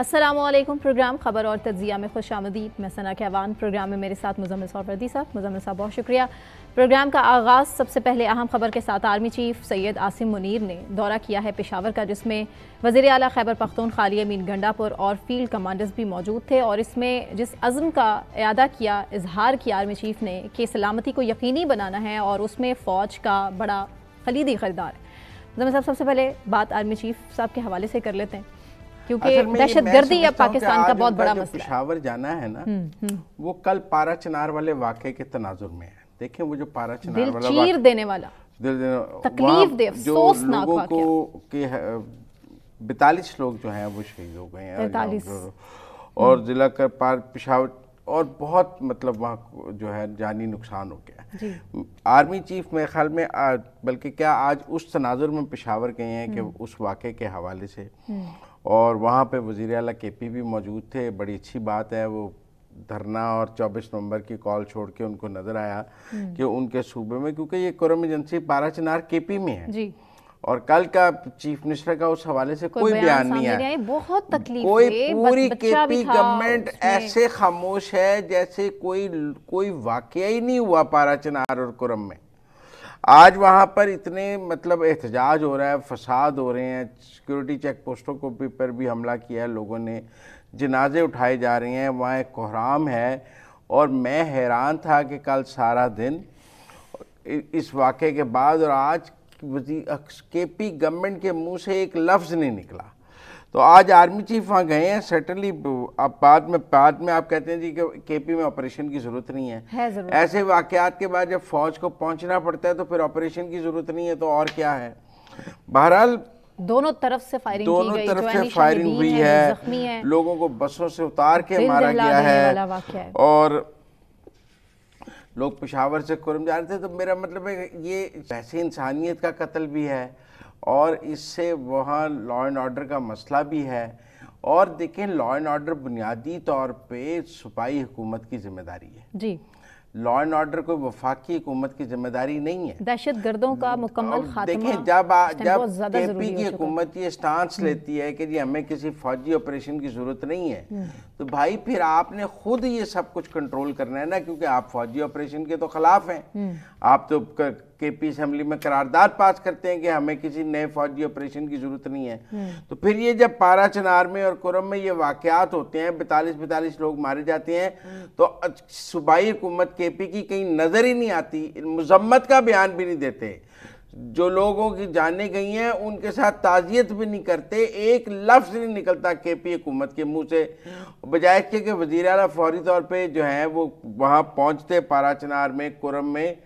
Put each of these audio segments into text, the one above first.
अस्सलामुअलैकुम। प्रोग्राम खबर और तज्जिया में खुशामदीद। मैं सना कहवान। प्रोग्राम में मेरे साथ मुज़म्मिल सौफर्दी साहब। मुज़म्मिल साहब बहुत शुक्रिया। प्रोग्राम का आगाज़ सबसे पहले अहम खबर के साथ आर्मी चीफ सैयद आसिम मुनीर ने दौरा किया है पेशावर का, जिसमें वज़ीर आला खैबर पख्तूनख्वा अली अमीन गंडापुर और फील्ड कमांडर्स भी मौजूद थे। और इसमें जिस अज़्म का इयादा किया, इजहार किया आर्मी चीफ ने कि सलामती को यकीनी बनाना है और उसमें फ़ौज का बड़ा खलीदी खरीदार है। मुज़म्मिल साहब, सबसे पहले बात आर्मी चीफ साहब के हवाले से कर लेते हैं, क्योंकि दहशतगर्दी अब पाकिस्तान का बहुत बड़ा मसला है। पेशावर जाना है ना, वो कल पारा चिनार वाले वाक़े के तनाजुर में है। देखें वो जो पारा चिनार वाला चीर देने वाला, तकलीफ दे, अफसोसनाक वाक़या के 42 लोग जो हैं वो शहीद हो गए हैं और जिला का पेशावर और बहुत मतलब वहाँ जो है जानी नुकसान हो गया। आर्मी चीफ मेरे ख्याल में बल्कि क्या आज उस तनाजुर में पेशावर गए हैं कि उस वाक़े के हवाले से, और वहाँ पे वज़ीर आला केपी भी मौजूद थे। बड़ी अच्छी बात है, वो धरना और 24 नवंबर की कॉल छोड़ के उनको नज़र आया कि उनके सूबे में, क्योंकि ये कुरम एजेंसी पारा चिनार केपी में है जी। और कल का चीफ मिनिस्टर का उस हवाले से कोई बयान नहीं आया। बहुत तकलीफ, कोई पूरी केपी गवर्नमेंट ऐसे खामोश है जैसे कोई वाकया ही नहीं हुआ पारा चिनार और कुरम में। आज वहाँ पर इतने मतलब एहतजाज हो रहा है, फसाद हो रहे हैं, सिक्योरिटी चेक पोस्टों को पर भी हमला किया है लोगों ने, जनाजे उठाए जा रहे हैं, वहाँ एक कोहराम है। और मैं हैरान था कि कल सारा दिन इस वाक़े के बाद और आज केपी गवर्नमेंट के मुंह से एक लफ्ज़ नहीं निकला। तो आज आर्मी चीफ वहाँ गए हैं, सर्टनली। अब बाद में आप कहते हैं जी कि केपी में ऑपरेशन की ज़रूरत नहीं है। ऐसे वाक़यात के बाद जब फ़ौज को पहुँचना पड़ता है तो फिर ऑपरेशन की ज़रूरत नहीं है, तो और क्या है। बहरहाल दोनों तरफ से फायरिंग हुई है, लोगों को बसों से उतार के मारा गया है और लोग पेशावर से कुरम जा रहे थे। तो मेरा मतलब है ये ऐसे इंसानियत का कत्ल भी है और इससे वहाँ लॉ एंड ऑर्डर का मसला भी है। और देखें, लॉ एंड ऑर्डर बुनियादी तौर पे सूबाई हुकूमत की जिम्मेदारी है जी। लॉ एंड ऑर्डर कोई वफाकी हुकूमत की जिम्मेदारी नहीं है। दहशत गर्दों का मुकम्मल खात्मा। देखें, जब केपी की हुकूमत ये स्टांस लेती है कि जी हमें किसी फौजी ऑपरेशन की जरूरत नहीं है, तो भाई फिर आपने खुद ये सब कुछ कंट्रोल करना है ना, क्योंकि आप फौजी ऑपरेशन के तो खिलाफ हैं। आप तो केपी असेंबली में करारदाद पास करते हैं कि हमें किसी नए फौजी ऑपरेशन की जरूरत नहीं है। तो फिर ये जब पारा चिनार में और कुरम में ये वाकयात होते हैं, 42 लोग मारे जाते हैं, तो सूबाई हुकूमत केपी की कहीं नजर ही नहीं आती, मुजम्मत का बयान भी नहीं देते। जो लोगों की जाने गई हैं उनके साथ ताज़ियत भी नहीं करते, एक लफ्ज़ नहीं निकलता केपी हुकूमत के मुंह से, बजाय इसके कि वज़ीर आला फौरी तौर पे जो है वो वहाँ पहुँचते पारा चिनार में, कुरम में,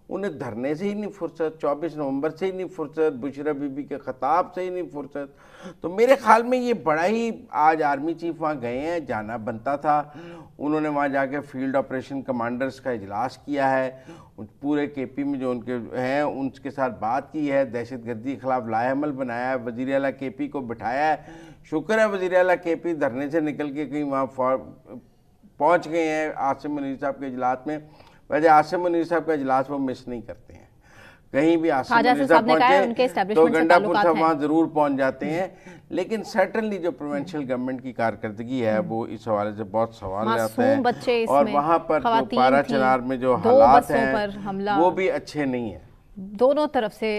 उन्हें धरने से ही नहीं फुर्सत, 24 नवंबर से ही नहीं फुर्सत, बुशरा बीबी के खिताब से ही नहीं फुर्सत। तो मेरे ख्याल में ये बड़ा ही आज आर्मी चीफ वहाँ गए हैं, जाना बनता था। उन्होंने वहाँ जाके फील्ड ऑपरेशन कमांडर्स का इजलास किया है, पूरे केपी में जो उनके हैं उनके साथ बात की है, दहशतगर्दी के खिलाफ लाएअमल बनाया है, वज़ीर आला केपी को बिठाया है। शुक्र है वज़ीर आला केपी धरने से निकल के कहीं वहाँ पहुँच गए हैं आसिम मुनीर साहब के इजलास में। वैसे आसिम मुनीर साहब का इजलास वो मिस नहीं करते हैं, कहीं भी आसिम मुनीर साहब पहुंचे तो गंडापुर साहब वहाँ ज़रूर पहुंच जाते हैं। लेकिन सर्टनली जो प्रोविंशियल गवर्नमेंट की कारकर्दगी है वो इस हवाले से बहुत सवाल आते हैं। और वहाँ पर जो पारा चिनार में जो हालात हैं वो भी अच्छे नहीं हैं। दोनों तरफ से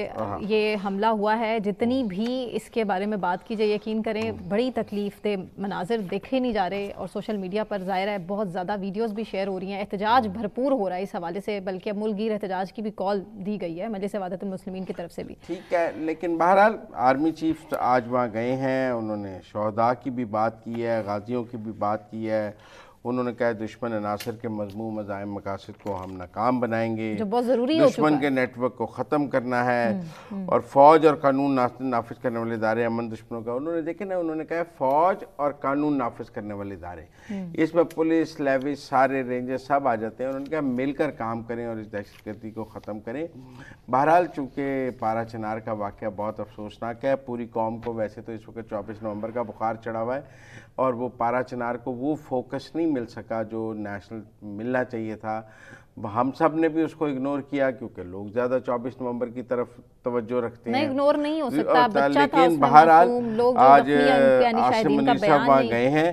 ये हमला हुआ है। जितनी भी इसके बारे में बात की जाए, यकीन करें बड़ी तकलीफ दे मनाजिर देखे नहीं जा रहे और सोशल मीडिया पर ज़ाहिर है बहुत ज़्यादा वीडियोस भी शेयर हो रही हैं। एहतजाज भरपूर हो रहा है इस हवाले से, बल्कि अब मुल्कगीर एहतजाज की भी कॉल दी गई है मजलिस वहदतुल मुस्लिमीन की तरफ से भी। ठीक है, लेकिन बहरहाल आर्मी चीफ आज वहाँ गए हैं, उन्होंने शहदा की भी बात की है, गाजियों की भी बात की है। उन्होंने कहा दुश्मन अनासर के मज़मूम मज़ाहिम मकासद को हम नाकाम बनाएंगे, जो बहुत ज़रूरी हो दुश्मन के नेटवर्क को ख़त्म करना है और फ़ौज और कानून नाफिज करने वाले इदारे अमन दुश्मनों का। उन्होंने देखे ना, उन्होंने कहा फ़ौज और कानून नाफिज करने वाले इदारे, इसमें पुलिस, लेविस, सारे रेंजर सब आ जाते हैं। उन्होंने कहा मिलकर काम करें और इस दहशतगर्दी को ख़त्म करें। बहरहाल चूँकि पारा चिनार का वाक़या बहुत अफसोसनाक है, पूरी कौम को वैसे तो इस वक्त 24 नवंबर का बुखार चढ़ा हुआ है और वो पारा चिनार को वो फोकस नहीं मिल सका जो नेशनल मिलना चाहिए था। हम सब ने भी उसको इग्नोर किया क्योंकि लोग ज़्यादा 24 नवंबर की तरफ तवज्जो रखते हैं। नहीं, इग्नोर नहीं हो सकता, बच्चा लेकिन बहरहाल आज आसिम मुनीर साहब वहाँ गए हैं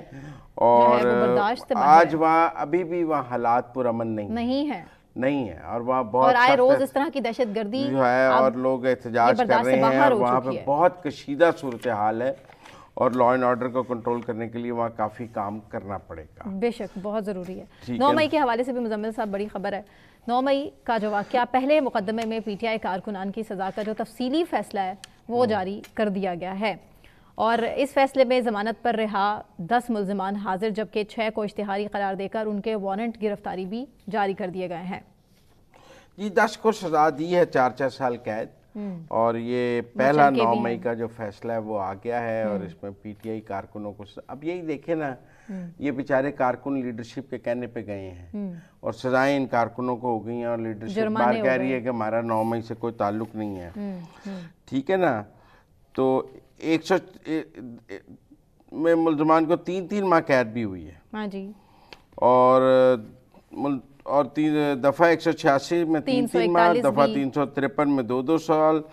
और आज वहाँ अभी भी वहाँ हालात पुरअमन नहीं है और वहाँ बहुत आए रोज इस तरह की दहशतगर्दी जो है और लोग एहतजाज कर रहे हैं और वहाँ पे बहुत कशीदा सूरत हाल है और लॉ एंड ऑर्डर को कंट्रोल करने के लिए वहाँ काफ़ी काम करना पड़ेगा। बेशक बहुत ज़रूरी है। 9 मई के हवाले से भी मुजम्मिल साहब बड़ी खबर है। 9 मई का जो वाक़या, पहले मुकदमे में पीटीआई कारकुनान की सज़ा का जो तफसीली फ़ैसला है वो जारी कर दिया गया है और इस फैसले में ज़मानत पर रिहा 10 मुल्ज़िमान हाजिर, जबकि 6 को इश्तिहारी करार देकर उनके वारंट गिरफ्तारी भी जारी कर दिए गए हैं। जी 10 को सज़ा दी है 4-4 साल कैद और ये पहला 9 मई का जो फैसला है वो आ गया है और इसमें पीटीआई कारकुनों को अब यही देखे ना, ये बेचारे कारकुन लीडरशिप के कहने पे गए हैं और सजाएं इन कारकुनों को हो गई हैं और लीडरशिप बार कह रही है कि हमारा 9 मई से कोई ताल्लुक नहीं है। ठीक है ना, तो 100 में मुल्ज़मान को 3-3 माह कैद भी हुई है। हाँ जी। और 3 दफ़ा 186 में 3-3 माह, दफ़ा 353 में 2-2 साल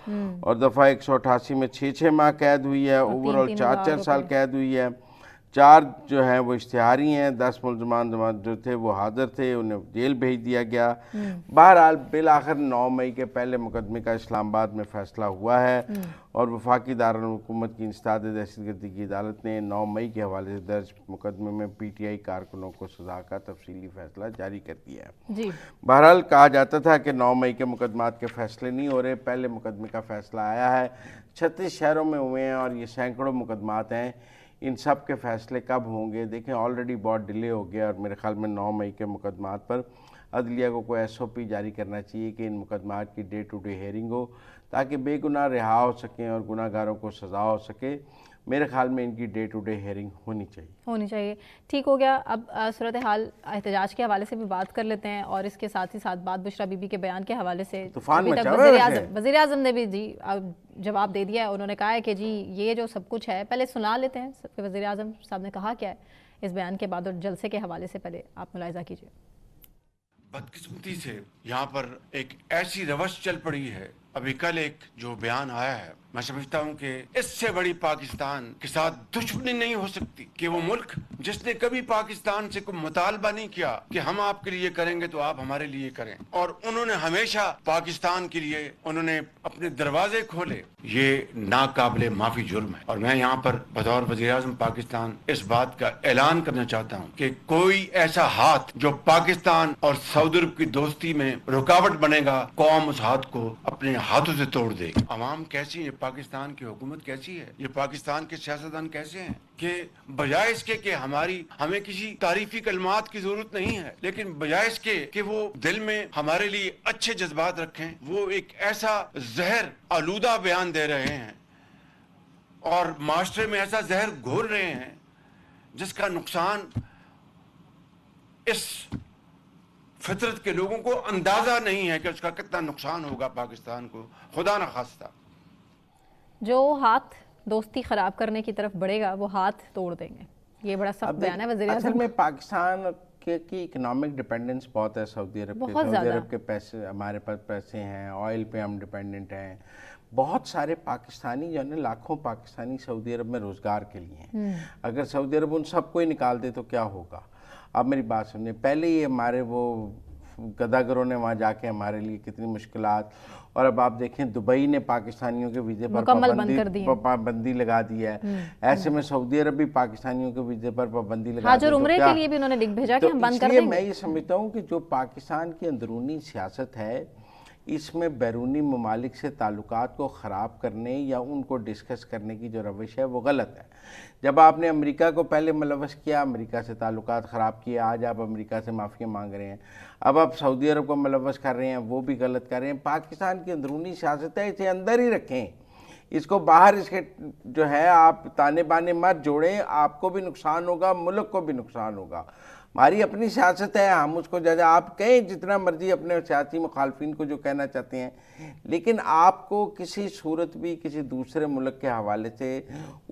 और दफ़ा 188 में 6-6 माह कैद हुई है। ओवरऑल 4-4 साल कैद हुई है। 4 जो हैं वो इश्तिहारी हैं, 10 मुल्ज़मान जो थे वो हाजिर थे, उन्हें जेल भेज दिया गया। बहरहाल बिल आखिर 9 मई के पहले मुकदमे का इस्लामाबाद में फ़ैसला हुआ है और वफाकी दारुल हुकूमत की इंसदाद दहशतगर्दी की अदालत ने 9 मई के हवाले से दर्ज मुकदमे में पीटीआई कारकुनों को सज़ा का तफसीली फ़ैसला जारी कर दिया है। बहरहाल कहा जाता था कि 9 मई के मुकदमात के फ़ैसले नहीं हो रहे, पहले मुकदमे का फ़ैसला आया है, 36 शहरों में हुए हैं और ये सैकड़ों मुकदमात हैं। इन सब के फ़ैसले कब होंगे? देखें ऑलरेडी बहुत डिले हो गया और मेरे ख्याल में 9 मई के मुकदमात पर अदलिया को कोई SOP जारी करना चाहिए कि इन मुकदमात की डे टू डे हेयरिंग हो ताकि बेगुनाह रिहा हो सकें और गुनाहगारों को सज़ा हो सके। मेरे ख्याल में इनकी डे टू डे हेयरिंग होनी चाहिए। ठीक हो गया। अब सूरत हाल एहतजाज के हवाले से भी बात कर लेते हैं और इसके साथ ही साथ बात बुशरा बीबी के बयान के हवाले से। वज़ीर आज़म ने भी जी जवाब दे दिया है। उन्होंने कहा है कि जी ये जो सब कुछ है, पहले सुना लेते हैं वज़ीर आज़म साहब ने कहा क्या है इस बयान के बाद और जलसे के हवाले से पहले आप मुलाहिज़ा कीजिए। बदकिस्मती से यहाँ पर एक ऐसी रवश चल पड़ी है, अभी कल एक जो बयान आया है, मैं समझता हूँ कि इससे बड़ी पाकिस्तान के साथ दुश्मनी नहीं हो सकती कि वो मुल्क जिसने कभी पाकिस्तान से कोई मुतालबा नहीं किया कि हम आपके लिए करेंगे तो आप हमारे लिए करें, और उन्होंने हमेशा पाकिस्तान के लिए उन्होंने अपने दरवाजे खोले, ये नाकाबिले माफी जुर्म है। और मैं यहाँ पर बतौर वज़ीर आज़म पाकिस्तान इस बात का ऐलान करना चाहता हूँ कि कोई ऐसा हाथ जो पाकिस्तान और सऊदी अरब की दोस्ती में रुकावट बनेगा, कौम उस हाथ को अपने हाथों से तोड़ देगी। अवाम कैसी है, पाकिस्तान की हुकूमत कैसी है, ये पाकिस्तान के सियासतदान कैसे हैं कि बजाय इसके कि हमें किसी तारीफी कलमात की जरूरत नहीं है, लेकिन बजाय इसके कि वो दिल में हमारे लिए अच्छे जज्बात रखें, वो एक ऐसा जहर आलूदा बयान दे रहे हैं और माशरे में ऐसा जहर घोल रहे हैं जिसका नुकसान इस फितरत के लोगों को अंदाजा नहीं है कि उसका कितना नुकसान होगा पाकिस्तान को। खुदा न खास्ता जो हाथ दोस्ती खराब करने की तरफ बढ़ेगा वो हाथ तोड़ देंगे। ये बड़ा सख्त बयान है वज़ीर आज़म। असल में पाकिस्तान की इकोनॉमिक डिपेंडेंस बहुत है सऊदी अरब के। सऊदी अरब के पैसे, हमारे पास पैसे हैं, ऑयल पे हम डिपेंडेंट हैं। बहुत सारे पाकिस्तानी जो है, लाखों पाकिस्तानी सऊदी अरब में रोज़गार के लिए हैं। अगर सऊदी अरब उन सबको ही निकाल दे तो क्या होगा? अब मेरी बात सुनिए, पहले ही हमारे वो गदागरों ने वहाँ जाके हमारे लिए कितनी मुश्किलात, और अब आप देखें दुबई ने पाकिस्तानियों के वीज़े पर पाबंदी लगा दी है। ऐसे में सऊदी अरब भी पाकिस्तानियों के वीज़े पर पाबंदी लगा दी, उम्रे के लिए भी उन्होंने लिख भेजा कि हम बंद कर देंगे। मैं ये समझता हूँ कि जो पाकिस्तान की अंदरूनी सियासत है, इसमें बैरूनी ममालिक से ताल्लुकात को ख़राब करने या उनको डिस्कस करने की जो रविश है वो गलत है। जब आपने अमेरिका को पहले मुलव्वस किया, अमेरिका से ताल्लुकात ख़राब किए, आज आप अमेरिका से माफ़ी मांग रहे हैं। अब आप सऊदी अरब को मुलव्वस कर रहे हैं, वो भी गलत कर रहे हैं। पाकिस्तान की अंदरूनी सियासत है, इसे अंदर ही रखें, इसको बाहर इसके जो है आप ताने बाने मत जोड़ें, आपको भी नुकसान होगा, मुल्क को भी नुकसान होगा। हमारी अपनी सियासत है, हम उसको जैसे आप कहें जितना मर्जी अपने सियासी मुखालफिन को जो कहना चाहते हैं, लेकिन आपको किसी सूरत भी किसी दूसरे मुल्क के हवाले से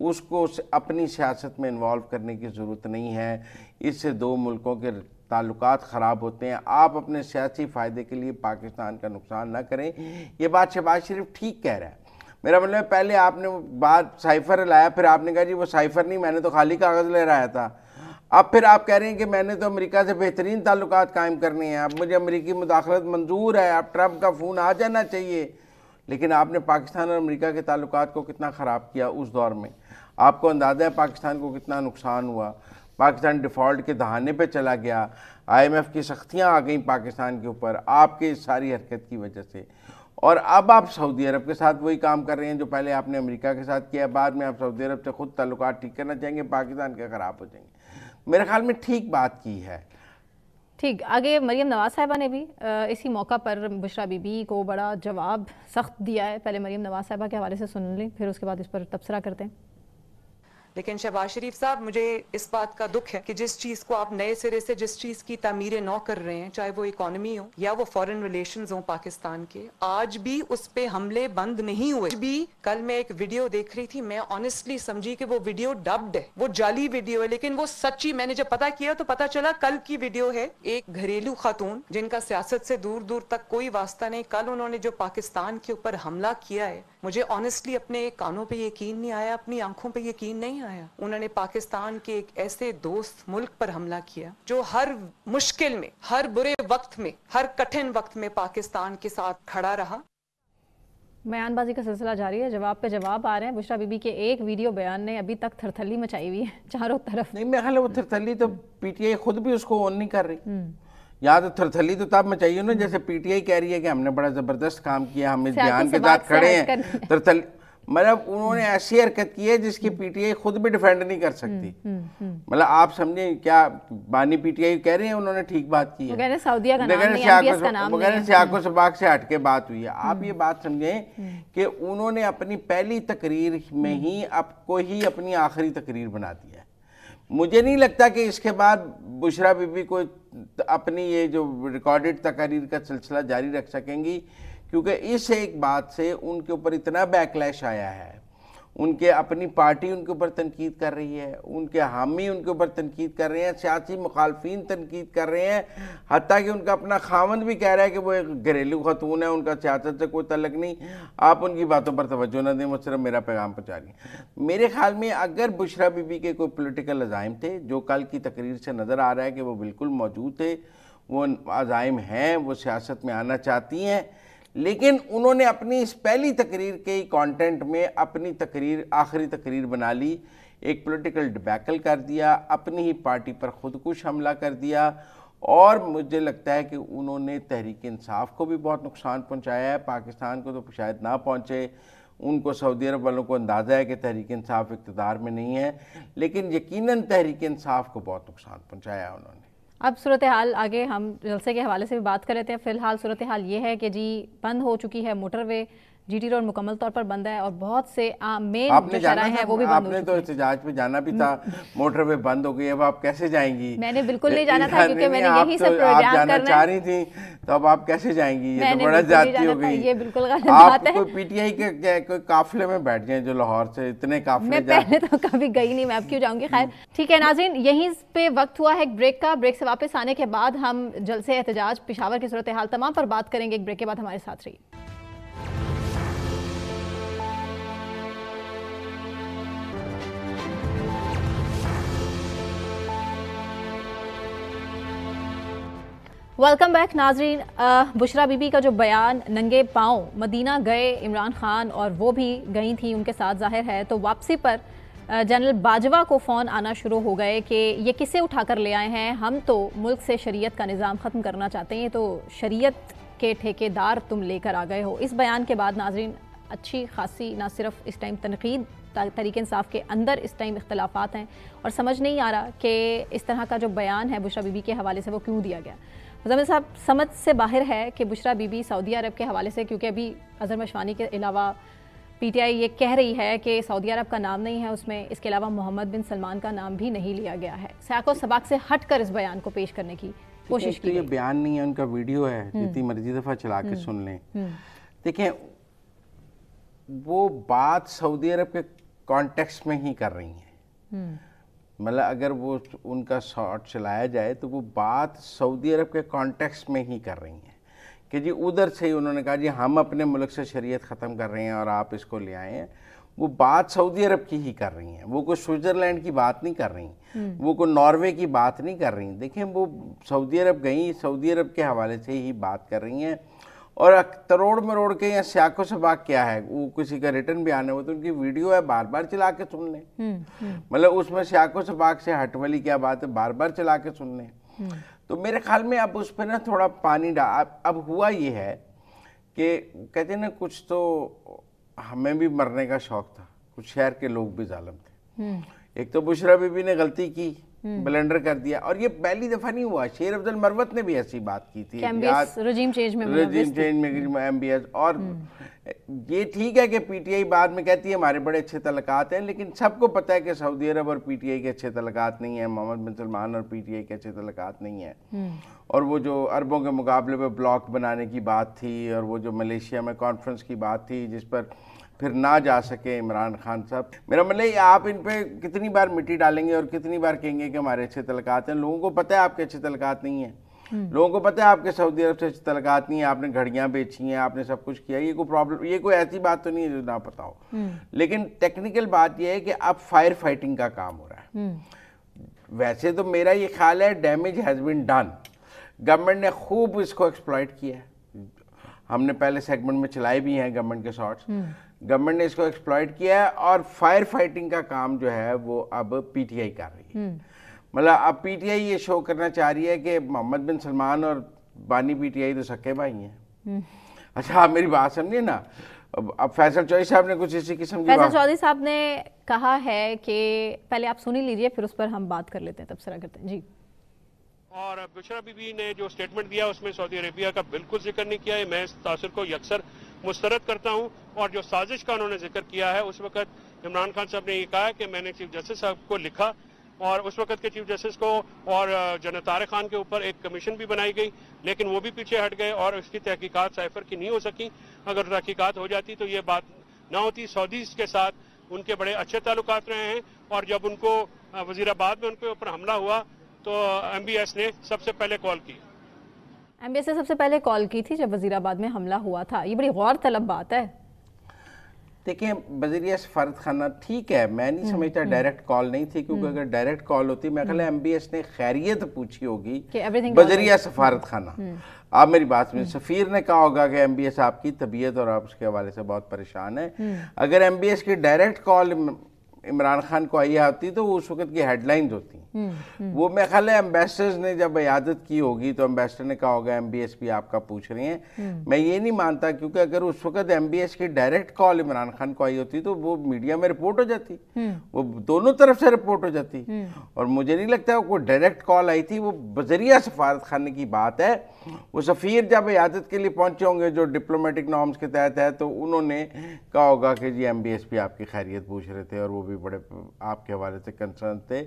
उसको अपनी सियासत में इन्वॉल्व करने की ज़रूरत नहीं है। इससे दो मुल्कों के ताल्लुकात ख़राब होते हैं। आप अपने सियासी फ़ायदे के लिए पाकिस्तान का नुकसान ना करें। ये बात शहबाज शरीफ ठीक कह रहा है। मेरा मतलब है पहले आपने बात साइफ़र लाया, फिर आपने कहा जी वो साइफ़र नहीं, मैंने तो खाली कागज़ ले रहा था। अब फिर आप कह रहे हैं कि मैंने तो अमेरिका से बेहतरीन ताल्लुकात कायम करने हैं, अब मुझे अमेरिकी मुदाखलत मंजूर है, अब ट्रंप का फ़ोन आ जाना चाहिए। लेकिन आपने पाकिस्तान और अमेरिका के ताल्लुकात को कितना ख़राब किया उस दौर में। आपको अंदाज़ा है पाकिस्तान को कितना नुकसान हुआ। पाकिस्तान डिफ़ॉल्ट के दहाने पे चला गया, IMF की सख्तियाँ आ गई पाकिस्तान के ऊपर आपके इस सारी हरकत की वजह से। और अब आप सऊदी अरब के साथ वही काम कर रहे हैं जो पहले आपने अमेरिका के साथ किया, बाद में आप सऊदी अरब से खुद ताल्लुकात ठीक करना चाहेंगे, पाकिस्तान के ख़राब हो जाएंगे। मेरे ख्याल में ठीक बात की है। ठीक, आगे मरीम नवाज साहिबा ने भी इसी मौका पर बुशरा बीबी को बड़ा जवाब सख्त दिया है। पहले मरीम नवाज साहिबा के हवाले से सुन लें, फिर उसके बाद इस पर तबसरा करते हैं। लेकिन शहबाज शरीफ साहब, मुझे इस बात का दुख है कि जिस चीज़ को आप नए सिरे से जिस चीज़ की तामीर नौ कर रहे हैं, चाहे वो इकोनॉमी हो या वो फॉरेन रिलेशंस हो पाकिस्तान के, आज भी उस पे हमले बंद नहीं हुए। भी कल मैं एक वीडियो देख रही थी, मैं ऑनेस्टली समझी कि वो वीडियो डब्ड है, वो जाली वीडियो है, लेकिन वो सच्ची। मैंने जब पता किया तो पता चला कल की वीडियो है। एक घरेलू खातून जिनका सियासत से दूर दूर तक कोई वास्ता नहीं, कल उन्होंने जो पाकिस्तान के ऊपर हमला किया है, मुझे ऑनेस्टली अपने कानों पे यकीन नहीं आया, अपनी आंखों पे यकीन नहीं आया। उन्होंने पाकिस्तान के एक ऐसे दोस्त मुल्क पर हमला किया जो हर मुश्किल में, हर बुरे वक्त में, हर कठिन वक्त में पाकिस्तान के साथ खड़ा रहा। बयानबाजी का सिलसिला जारी है, जवाब पे जवाब आ रहे हैं। बुशरा बीबी के एक वीडियो बयान ने अभी तक थरथली मचाई हुई है चारों तरफ। नहीं, मेरा ख्याल है वो थरथली तो PTI खुद भी उसको ऑन नहीं कर रही। यहाँ तो थरथली तो तब मचाइए ना जैसे PTI कह रही है कि हमने बड़ा ज़बरदस्त काम किया, हम इस बयान के साथ खड़े हैं। थरथली मतलब उन्होंने ऐसी हरकत की है जिसकी PTI खुद भी डिफेंड नहीं कर सकती। मतलब आप समझे क्या बानी PTI कह रहे हैं उन्होंने ठीक बात की है, सऊदिया का नाम नहीं, MBS का नाम नहीं है। सियाको सबाक से हटके बात हुई है। आप ये बात समझें कि उन्होंने अपनी पहली तकरीर में ही आपको ही अपनी आखिरी तकरीर बना दिया है। मुझे नहीं लगता कि इसके बाद बुशरा बीबी को अपनी ये जो रिकॉर्डेड तकरीर का सिलसिला जारी रख सकेंगी, क्योंकि इस एक बात से उनके ऊपर इतना बैकलैश आया है। उनके अपनी पार्टी उनके ऊपर तनकीद कर रही है, उनके हामी उनके ऊपर तनकीद कर रहे हैं, सियासी मुखालफिन तनकीद कर रहे हैं, हत्ता कि उनका अपना खामंद भी कह रहा है कि वो एक घरेलू खतून है, उनका सियासत से कोई तल्लक नहीं, आप उनकी बातों पर तवज्जो न दें, वो सिर्फ मेरा पैगाम पहुँचा रही है। मेरे ख्याल में अगर बुशरा बीबी के कोई पोलिटिकल अज़ाइम थे, जो कल की तकरीर से नज़र आ रहा है कि वो बिल्कुल मौजूद थे, वो अज़ाइम हैं, वो सियासत में आना चाहती हैं, लेकिन उन्होंने अपनी इस पहली तकरीर के कंटेंट में अपनी तकरीर आखिरी तकरीर बना ली, एक पॉलिटिकल डिबैकल कर दिया, अपनी ही पार्टी पर खुदकुश हमला कर दिया। और मुझे लगता है कि उन्होंने तहरीक इंसाफ को भी बहुत नुकसान पहुंचाया है, पाकिस्तान को तो शायद ना पहुंचे। उनको सऊदी अरब वालों को अंदाज़ा है कि तहरीक इंसाफ इक़्तिदार में नहीं है, लेकिन यकीनन तहरीक इंसाफ को बहुत नुकसान पहुँचाया उन्होंने। अब सूरत हाल आगे हम जलसे के हवाले से भी बात कर रहे थे। फिलहाल सूरत हाल ये है कि जी बंद हो चुकी है मोटरवे, GT रोड मुकम्मल तौर पर बंद है और बहुत से मेन जो शहर हैं वो भी बंद हो चुके हैं। आपने तो एहतजाज पे जाना भी था, मोटरवे बंद हो गई, अब आप कैसे जाएंगी? मैंने बिल्कुल नहीं जाना था क्योंकि मैंने यही सब प्रोग्राम करना चाह रही थी, तो अब आप कैसे जाएंगी? ये तो बड़ा ज्यादती हो गई। ये बिल्कुल गलत बात है। कोई PTI के कोई काफिले में बैठ जाए जो लाहौर से इतने काफिले, मैं पहले तो कभी गई नहीं, मैं अब क्यों जाऊंगी। खैर ठीक है नाज़रीन, यहीं पे वक्त हुआ है एक ब्रेक का। ब्रेक से वापस आने के बाद हम जलसे एहतजाज, पेशावर की सूरत हाल तमाम पर बात करेंगे। एक ब्रेक के बाद हमारे साथ रहिए। वेलकम बैक नाजरीन। बुशरा बीबी का जो बयान, नंगे पाँव मदीना गए इमरान खान और वो भी गई थी उनके साथ, जाहिर है तो वापसी पर जनरल बाजवा को फ़ोन आना शुरू हो गए कि ये किसे उठाकर ले आए हैं, हम तो मुल्क से शरीयत का निज़ाम ख़त्म करना चाहते हैं, तो शरीयत के ठेकेदार तुम लेकर आ गए हो। इस बयान के बाद नाजरीन अच्छी खासी ना सिर्फ इस टाइम तनकीद तहरीक इंसाफ के अंदर इस टाइम इख्तलाफात हैं और समझ नहीं आ रहा कि इस तरह का जो बयान है बुशरा बीबी के हवाले से वो क्यों दिया गया। मुज़म्मिल साहब, समझ से बाहर है कि बुशरा बीबी सऊदी अरब के हवाले से, क्योंकि अभी अज़हर मशवानी के अलावा पीटीआई ये कह रही है कि सऊदी अरब का नाम नहीं है उसमें, इसके अलावा मोहम्मद बिन सलमान का नाम भी नहीं लिया गया है। साको सबाक से हटकर इस बयान को पेश करने की कोशिश की। ये बयान नहीं है, उनका वीडियो है, जितनी मर्जी दफा चला के सुन लें। देखें, वो बात सऊदी अरब के कॉन्टेक्स्ट में ही कर रही हैं। मतलब अगर वो उनका शॉट चलाया जाए तो वो बात सऊदी अरब के कॉन्टेक्स्ट में ही कर रही हैं कि जी उधर से ही उन्होंने कहा जी हम अपने मुल्क से शरीयत ख़त्म कर रहे हैं और आप इसको ले आए हैं। वो बात सऊदी अरब की ही कर रही हैं, वो कोई स्विट्ज़रलैंड की बात नहीं कर रही, वो कोई नॉर्वे की बात नहीं कर रही। देखें, वो सऊदी अरब गई, सऊदी अरब के हवाले से ही बात कर रही हैं। और तरोड़ मरोड़ के या स्याको सबाक क्या है, वो किसी का रिटर्न बयान है, वो तो उनकी वीडियो है, बार बार चला के सुन लें। मतलब उसमें स्याको सबाक से हट वाली क्या बात है, बार बार चला के सुन लें। तो मेरे ख्याल में अब उस पर ना थोड़ा पानी डाल। अब हुआ ये है कि कहते हैं ना, कुछ तो हमें भी मरने का शौक था, कुछ शहर के लोग भी जालिम थे। एक तो बुशरा बीबी ने गलती की, ब्लेंडर कर दिया, और ये पहली दफा नहीं हुआ। शेर अफजल मरवत ने भी ऐसी बात की थी रजीम चेंज में एमबीएस। और ये ठीक है कि पीटीआई बाद में कहती है हमारे बड़े अच्छे तल्लुकात हैं, लेकिन सबको पता है कि सऊदी अरब और पीटीआई के अच्छे तल्लुकात नहीं है, मोहम्मद बिन सलमान और पीटीआई के अच्छे तल्लुकात नहीं है। और वो जो अरबों के मुकाबले में ब्लॉक बनाने की बात थी, और वो जो मलेशिया में कॉन्फ्रेंस की बात थी जिस पर फिर ना जा सके इमरान खान साहब, मेरा मतलब आप इन पे कितनी बार मिट्टी डालेंगे और कितनी बार कहेंगे कि हमारे अच्छे तल्लुकात हैं। लोगों को पता है आपके अच्छे तल्लुकात नहीं है, लोगों को पता है आपके सऊदी अरब से अच्छे तल्लुकात नहीं है, आपने घड़ियां बेची हैं, आपने सब कुछ किया। ये कोई प्रॉब्लम, ये कोई ऐसी बात तो नहीं है जो ना पता हो। लेकिन टेक्निकल बात यह है कि अब फायर फाइटिंग का काम हो रहा है। वैसे तो मेरा ये ख्याल है damage has been done, government ने खूब इसको एक्सप्लॉइट किया है। हमने पहले सेगमेंट में चलाए भी हैं गवर्नमेंट के शॉट्स। गवर्नमेंट ने इसको एक्सप्लॉइट किया है, और फायर फाइटिंग का काम जो है वो अब पीटीआई कर रही है। मतलब अब पीटीआई ये शो करना चाह रही है कि मोहम्मद बिन सलमान और बानी पीटीआई तो सके भाई हैं। अच्छा, आप मेरी बात समझिए ना। अब फैसल चौधरी साहब ने कुछ इसी किस्म की फैसल चौधरी साहब ने कहा है कि पहले आप सुन ही लीजिए, फिर उस पर हम बात कर लेते हैं, तबसरा करते हैं जी। और बुशरा बीबी ने जो स्टेटमेंट दिया उसमें सऊदी अरेबिया का बिल्कुल जिक्र नहीं किया है। मैं इस तासुर को यकसर मुस्तरद करता हूं। और जो साजिश का उन्होंने जिक्र किया है, उस वक्त इमरान खान साहब ने ये कहा कि मैंने चीफ जस्टिस साहब को लिखा, और उस वक्त के चीफ जस्टिस को और जनरल तारिक खान के ऊपर एक कमीशन भी बनाई गई, लेकिन वो भी पीछे हट गए और उसकी तहकीकात साइफर की नहीं हो सकी। अगर तहकीकात हो जाती तो ये बात ना होती। सऊदीज के साथ उनके बड़े अच्छे ताल्लुकात रहे हैं, और जब उनको वजीराबाद में उनके ऊपर हमला हुआ तो एमबीएस ने सबसे पहले कॉल की। एमबीएस ने सबसे पहले कॉल की थी जब वजीराबाद में हमला हुआ था। ये बड़ी गौर तलब बात है। देखिए, वज़ीरिया सफारत खाना ठीक है, मैं नहीं समझता डायरेक्ट कॉल नहीं थी, क्योंकि अगर डायरेक्ट कॉल होती, मैं ख्याल एमबीएस ने खैरियत पूछी होगी वज़ीरिया सफारत खाना। आप मेरी बात सुनिए, सफ़ीर ने कहा होगा कि एमबीएस आपकी तबीयत और आप उसके हवाले से बहुत परेशान है। अगर एमबीएस की डायरेक्ट कॉल इमरान खान को आई होती तो उस वक्त की हेडलाइंस होती। वो मैं ख्याल है एम्बेसडर्स ने जब इयादत की होगी तो एम्बेसडर ने कहा होगा एमबीएस भी आपका पूछ रहे हैं। मैं ये नहीं मानता, क्योंकि अगर उस वक्त एमबीएस की डायरेक्ट कॉल इमरान खान को आई होती तो वो मीडिया में रिपोर्ट हो जाती, वो दोनों तरफ से रिपोर्ट हो जाती। और मुझे नहीं लगता वो डायरेक्ट कॉल आई थी, वो वज़ीरिया सफारत खाने की बात है। वो सफ़ीर जब इयादत के लिए पहुंचे होंगे जो डिप्लोमेटिक नॉर्म्स के तहत है, तो उन्होंने कहा होगा कि जी एमबीएस भी आपकी खैरियत पूछ रहे थे और वो भी बड़े आपके हवाले से कंसर्न थे।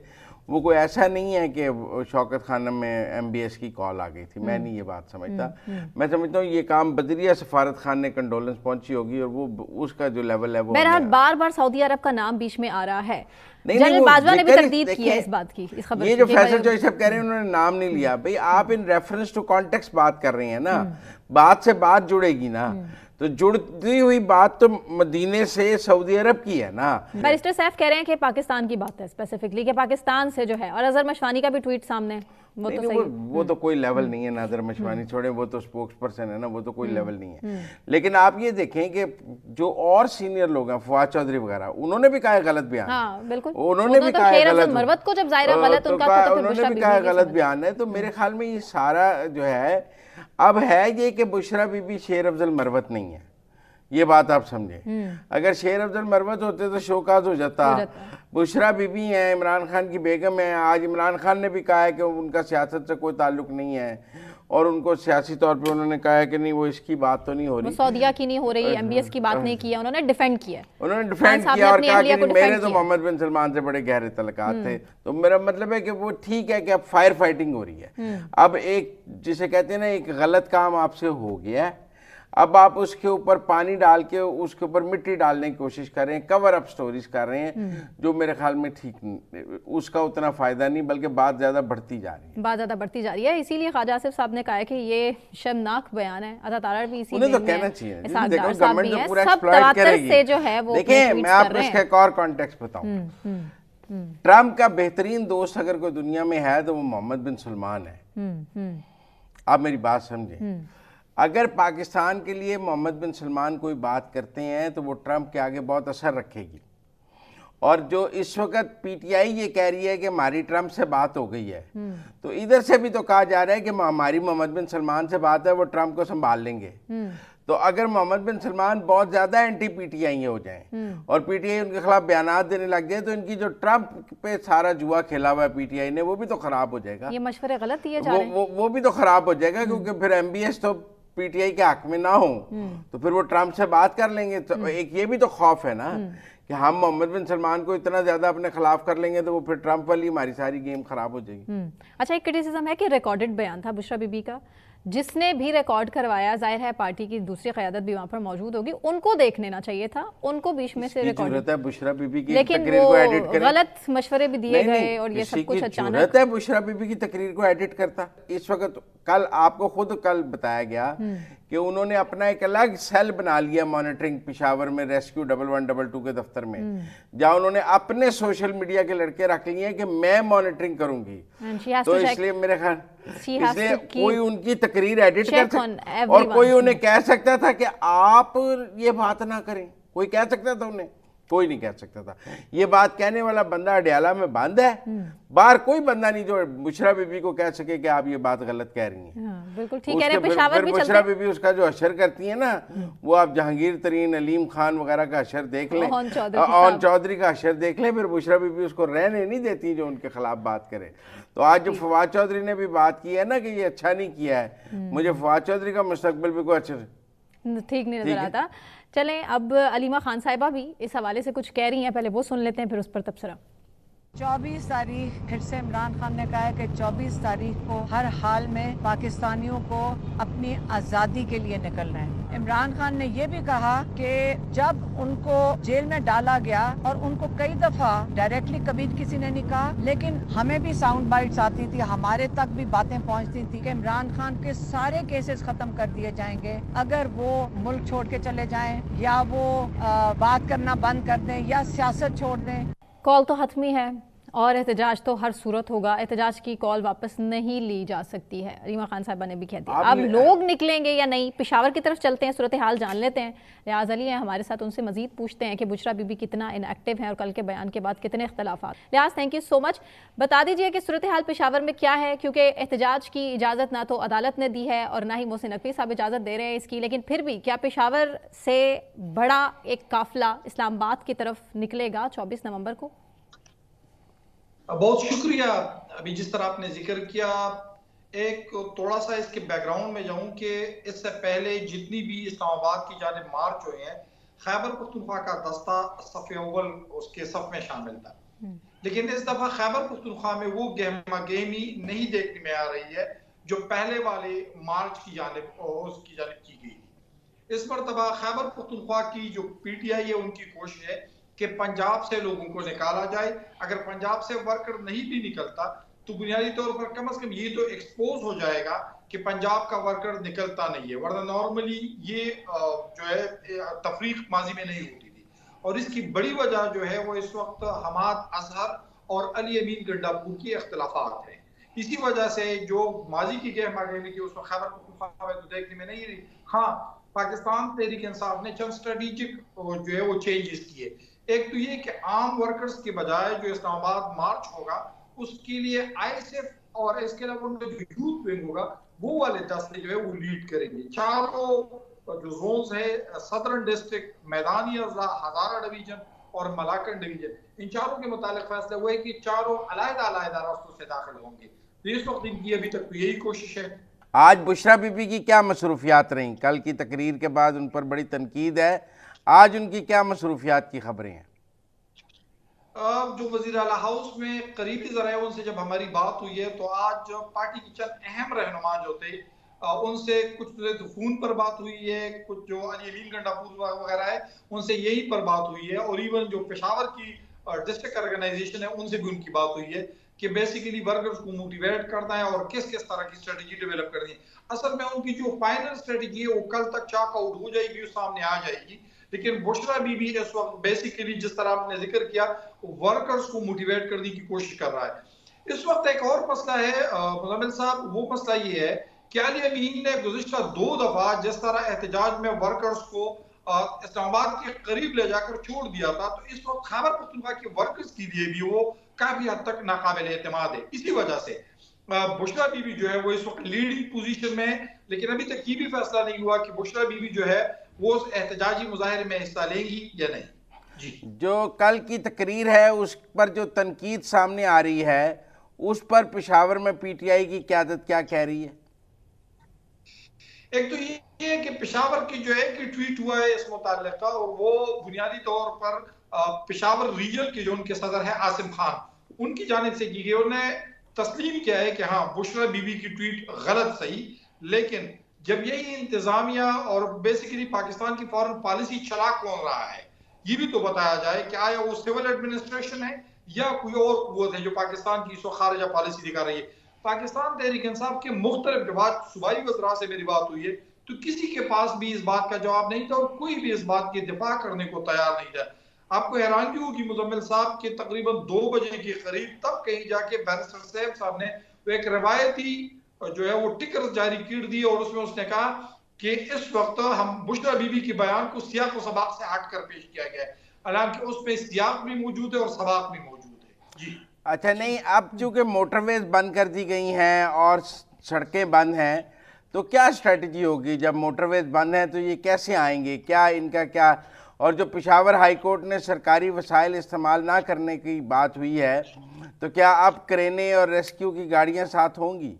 वो कोई ऐसा नहीं है कि शौकत खानम में एमबीएस की कॉल आ गई थी, मैं नहीं ये बात समझता। मैं समझता हूँ ये काम वज़ीरिया सफारत खान ने कंडोलेंस पहुंची होगी, और वो उसका जो लेवल है वो बार बार सऊदी अरब का नाम बीच में आ रहा है। जनरल बाजवा ने भी तकदीद की है इस बात की, इस खबर ये जो फैसल चौधरी साहब कह रहे हैं उन्होंने नाम नहीं लिया। भाई आप इन रेफरेंस टू कॉन्टेक्स्ट बात कर रहे हैं ना, बात से बात जुड़ेगी ना, तो जुड़ती हुई बात तो मदीने से सऊदी अरब की है ना। बैरिस्टर सैफ कह रहे हैं कि पाकिस्तान की बात है स्पेसिफिकली, कि पाकिस्तान से जो है, और अजहर मशवानी का भी ट्वीट सामने, वो तो सही, वो तो कोई लेवल नहीं है। नाज़र मशवानी छोड़े, वो तो स्पोक्स पर्सन है ना, वो तो कोई लेवल नहीं है। लेकिन आप ये देखें कि जो और सीनियर लोग हैं, फवाद चौधरी वगैरह, उन्होंने भी कहा गलत बयान। हाँ, बिल्कुल, उन्होंने भी कहा गलत, मरवत को जब ज़ाहिर गलत उनका, उन्होंने भी कहा गलत बयान है। तो मेरे ख्याल में ये सारा जो है अब है ये कि बुशरा बीबी शेर अफजल मरवत नहीं है, ये बात आप समझे। अगर शेर अफजल मरवत होते तो शोकाज हो जाता। बुशरा बीबी हैं, इमरान खान की बेगम है। आज इमरान खान ने भी कहा है कि उनका सियासत से कोई ताल्लुक नहीं है। और उनको सियासी तौर पे उन्होंने कहा है कि नहीं वो इसकी बात तो नहीं हो रही, सऊदिया की नहीं हो रही, MBS की बात नहीं किया, उन्होंने डिफेंड किया और कहा कि मेरे तो मोहम्मद बिन सलमान से बड़े गहरे तल्लुकात थे। तो मेरा मतलब है कि वो ठीक है कि अब फायर फाइटिंग हो रही है, अब एक जिसे कहते हैं ना एक गलत काम आपसे हो गया है, अब आप उसके ऊपर पानी डाल के उसके ऊपर मिट्टी डालने की कोशिश कर रहे हैं, कवर अप स्टोरीज कर रहे हैं, जो मेरे ख्याल में ठीक नहीं, उसका उतना फायदा नहीं बल्कि बात ज्यादा बढ़ती जा रही है, बात ज्यादा बढ़ती जा रही है। इसीलिए ख्वाजा आसिफ साहब ने कहा है कि ये शर्मनाक बयान है। अता तारा भी इसी उन्हें तो कहना चाहिए, देखो गवर्नमेंट तो पूरा एक्सप्लॉइट करेगी। से जो है वो देखिए मैं आपको इसका एक और कॉन्टेक्स्ट बताऊं, ट्रम्प का बेहतरीन दोस्त अगर कोई दुनिया में है तो वो मोहम्मद बिन सलमान है। आप मेरी बात समझे, अगर पाकिस्तान के लिए मोहम्मद बिन सलमान कोई बात करते हैं तो वो ट्रंप के आगे बहुत असर रखेगी। और जो इस वक्त PTI ये कह रही है कि हमारी ट्रंप से बात हो गई है, तो इधर से भी तो कहा जा रहा है कि हमारी मोहम्मद बिन सलमान से बात है, वो ट्रंप को संभाल लेंगे। तो अगर मोहम्मद बिन सलमान बहुत ज्यादा एंटी PTI हो जाएं और PTI उनके खिलाफ बयानात देने लग जाए, तो इनकी जो ट्रंप पे सारा जुआ खेला हुआ है PTI ने, वो भी तो खराब हो जाएगा। ये मशवरे गलत दिए जा रहे हैं। वो भी तो खराब हो जाएगा, क्योंकि फिर MBS तो PTI के हक में ना हो तो फिर वो ट्रंप से बात कर लेंगे। तो एक ये भी तो खौफ है ना कि हम मोहम्मद बिन सलमान को इतना ज्यादा अपने खिलाफ कर लेंगे तो वो फिर ट्रंप वाली हमारी सारी गेम खराब हो जाएगी। अच्छा, एक क्रिटिसिज्म है कि रिकॉर्डेड बयान था बुशरा बीबी का, जिसने भी रिकॉर्ड करवाया, जाहिर है पार्टी की दूसरी क़यादत भी वहाँ पर मौजूद होगी, उनको देख लेना चाहिए था, उनको बीच में से रिकॉर्ड जरूरत है बुशरा बीबी की लेकिन तकरीर को एडिट करें। गलत मशवरे भी दिए गए और ये सब कुछ अचानक। जरूरत है बुशरा बीबी की तकरीर को एडिट करता। इस वक्त कल आपको खुद कल बताया गया कि उन्होंने अपना एक अलग सेल बना लिया मॉनिटरिंग पेशावर में, रेस्क्यू 1112 के दफ्तर में, जहां उन्होंने अपने सोशल मीडिया के लड़के रख लिए कि मैं मॉनिटरिंग करूंगी। तो इसलिए मेरे ख्याल इसलिए कोई उनकी तकरीर एडिट कर सकता और कोई उन्हें कह सकता था कि आप ये बात ना करें, कोई कह सकता था उन्हें, कोई नहीं कह सकता था। ये बात कहने वाला बंदा अडयाला में बंद है, बाहर कोई बंदा नहीं जो बुशरा बीबी को कह सके कि आप ये बात गलत कह रही हैं। हाँ, बिल्कुल ठीक कह रहे हैं। पेशावर भी बुशरा बीबी उसका जो अशर करती है ना, वो आप जहांगीर तरीन, अलीम खान वगैरह का अशर देख लें, ओन चौधरी का अशर देख लें, फिर बुशरा बीबी उसको रहने नहीं देती जो उनके खिलाफ बात करे। तो आज जो फवाद चौधरी ने भी बात की है ना कि ये अच्छा नहीं किया है, मुझे फवाद चौधरी का मुस्तकबिल भी कोई अच्छा ठीक नहीं नजर आता। चलें, अब अलीमा खान साहिबा भी इस हवाले से कुछ कह रही हैं, पहले वो सुन लेते हैं फिर उस पर तबसरा। 24 तारीख फिर से इमरान खान ने कहा है कि 24 तारीख को हर हाल में पाकिस्तानियों को अपनी आज़ादी के लिए निकलना है। इमरान खान ने यह भी कहा कि जब उनको जेल में डाला गया, और उनको कई दफा डायरेक्टली कभी किसी ने नहीं कहा, लेकिन हमें भी साउंड बाइट्स आती थी, हमारे तक भी बातें पहुंचती थी कि इमरान खान के सारे केसेस खत्म कर दिए जाएंगे अगर वो मुल्क छोड़ के चले जाएं, या वो बात करना बंद कर दें, या सियासत छोड़ दें। कॉल तो हतमी है और एहतजाज तो हर सूरत होगा, एहतजाज की कॉल वापस नहीं ली जा सकती है। रीमा खान साहिबा ने भी कह दिया। अब लोग निकलेंगे या नहीं, पेशावर की तरफ चलते हैं, सूरत हाल जान लेते हैं। रियाज अली हैं हमारे साथ, उनसे मजीद पूछते हैं कि बुशरा बीबी कितना इनएक्टिव है और कल के बयान के बाद कितने इख्तलाफात। रियाज, थैंक यू सो मच। बता दीजिए कि सूरत हाल पेशावर में क्या है, क्योंकि एहतजाज की इजाज़त ना तो अदालत ने दी है और ना ही मोहसिन नकवी साहब इजाज़त दे रहे हैं इसकी, लेकिन फिर भी क्या पेशावर से बड़ा एक काफिला इस्लामाबाद की तरफ निकलेगा 24 नवंबर को? बहुत शुक्रिया। अभी जिस तरह आपने जिक्र किया, एक थोड़ा सा इसके बैकग्राउंड में जाऊं कि इससे पहले जितनी भी इस्लामाबाद की जानिब मार्च हुए हैं, खैबर पख्तूनख्वा का दस्ता सफ़े अव्वल उसके सफ में शामिल था, लेकिन इस दफा खैबर पख्तूनख्वा में वो गहमा गहमी नहीं देखने में आ रही है जो पहले वाले मार्च की जानिब उसकी जानिब की गई थी। इस मरतबा खैबर पख्तूनख्वा की जो PTI है, उनकी कोशिश है कि पंजाब से लोगों को निकाला जाए। अगर पंजाब से वर्कर नहीं भी निकलता तो बुनियादी तौर पर कम से कम ये तो एक्सपोज हो जाएगा कि पंजाब का वर्कर निकलता नहीं है, वरना नॉर्मली ये जो है तफरीक माजी में नहीं होती थी। और इसकी बड़ी वजह जो है वो इस वक्त हमाद अजहर और अली अमीन गंडापुर की इख्तलाफात हैं। इसी वजह से जो माजी की गहमागहमी थी उसमें खैबर पख्तूनख्वा में तो देखने में नहीं रही। हाँ, पाकिस्तान तहरीक इंसाफ ने चंद स्ट्रेटेजिक जो है वो चेंजेस किए। एक तो ये कि आम वर्कर्स के बजाय जो इस्लामाबाद मार्च होगा उसके लिए ISF और इसके अलावा उनका जो यूथ विंग होगा वो वाले दस्ते जो है वो लीड करेंगे। चारों जो जोन्स है, सदर्न डिस्ट्रिक्ट, मैदानी अजला, हजारा डिवीजन और मलाकन डिवीजन, इन चारों के मुतालिक फैसला हुआ है कि चारों अलग-अलग रास्तों से दाखिल होंगे। तो इस वक्त इनकी अभी तक तो यही कोशिश है। आज बुशरा बीबी की क्या मसरूफियात रहीं? कल की तकरीर के बाद उन पर बड़ी तनकीद है, आज उनकी क्या मसरूफियात की खबरें हैं? जो वजीर आला हाउस में करीबी जराए उनसे जब हमारी बात हुई है तो आज पार्टी के चंद अहम रहनुमा जो थे उनसे कुछ खून पर बात हुई है, कुछ जो अली गंडापुर वगैरह है उनसे यही पर बात हुई है, और इवन जो पेशावर की डिस्ट्रिक्ट ऑर्गेनाइजेशन है उनसे भी उनकी बात हुई है कि बेसिकली वर्कर्स को मोटिवेट करना है और किस किस तरह की स्ट्रेटेजी डेवलप करनी है। असल में उनकी जो फाइनल स्ट्रेटेजी है वो कल तक चाक आउट हो जाएगी, सामने आ जाएगी। लेकिन बुशरा बीबी इस वक्त बेसिकली जिस तरह आपने जिक्र किया वर्कर्स को मोटिवेट करने की कोशिश कर रहा है। इस वक्त एक और मसला है मुज़म्मिल साहब, वो मसला ये है कि अली अमीन ने गुज़िश्ता 2 दफा जिस तरह एहतजाज में वर्कर्स को इस्लामाबाद के करीब ले जाकर छोड़ दिया था, तो इस वक्त खैबर पख्तूनख्वा के वर्कर्स के लिए भी वो काफी हद तक नाकाबिल एतमाद है। इसी वजह से बुशरा बीबी जो है वो इस वक्त लीडिंग पोजीशन में है, लेकिन अभी तक ये भी फैसला नहीं हुआ कि बुशरा बीबी जो है वो उस एहतजाजी मुजाहिरे में हिस्सा लेंगी या नहीं। जी, जो कल की तकरीर है उस पर जो तनकीद सामने आ रही है, उस पर पेशावर में पीटीआई की क़यादत क्या कह रही है? एक तो ये है कि पेशावर की जो है कि ट्वीट हुआ है इस मुताल्लिक का, और वो बुनियादी तौर पर पेशावर रीजन के जो उनके सदर है आसिम खान, उनकी जानिब से की गई। उन्होंने तस्लीम किया है कि हाँ बुशरा बीबी की ट्वीट गलत सही, लेकिन जब यही इंतजामिया और बेसिकली पाकिस्तान की फॉरेन पॉलिसी चला कौन रहा है ये भी तो बताया जाए कि आया वो सिविल एडमिनिस्ट्रेशन है या कोई और कुव्वत है जो पाकिस्तान की खारिजा पॉलिसी दिखा रही है। पाकिस्तान तहरीक इंसाफ के मुख्तलिफ जवाब सूबाई वज़रा से मेरी बात हुई है तो किसी के पास भी इस बात का जवाब नहीं था और कोई भी इस बात की दिफा करने को तैयार नहीं था। आपको हैरानगी होगी मुज़म्मिल साहब के तकरीबन 2 बजे के करीब तब कहीं जाके बैरिस्टर साहब ने एक रवायती जो है वो टिकर जारी कर दी और उसमें उसने कहा कि इस वक्त हम बुशरा बीबी के बयान को सियाक व सबाक से हट कर पेश किया गया है, हालांकि उसमें सियाक भी मौजूद है और सबाक भी मौजूद है। जी अच्छा, नहीं, अब चूंकि मोटरवेज बंद कर दी गई हैं और सड़कें बंद हैं, तो क्या स्ट्रेटजी होगी? जब मोटरवेज बंद हैं तो ये कैसे आएंगे, क्या इनका क्या? और जो पेशावर हाई कोर्ट ने सरकारी वसाइल इस्तेमाल ना करने की बात हुई है, तो क्या अब क्रेनें और रेस्क्यू की गाड़ियां साथ होंगी?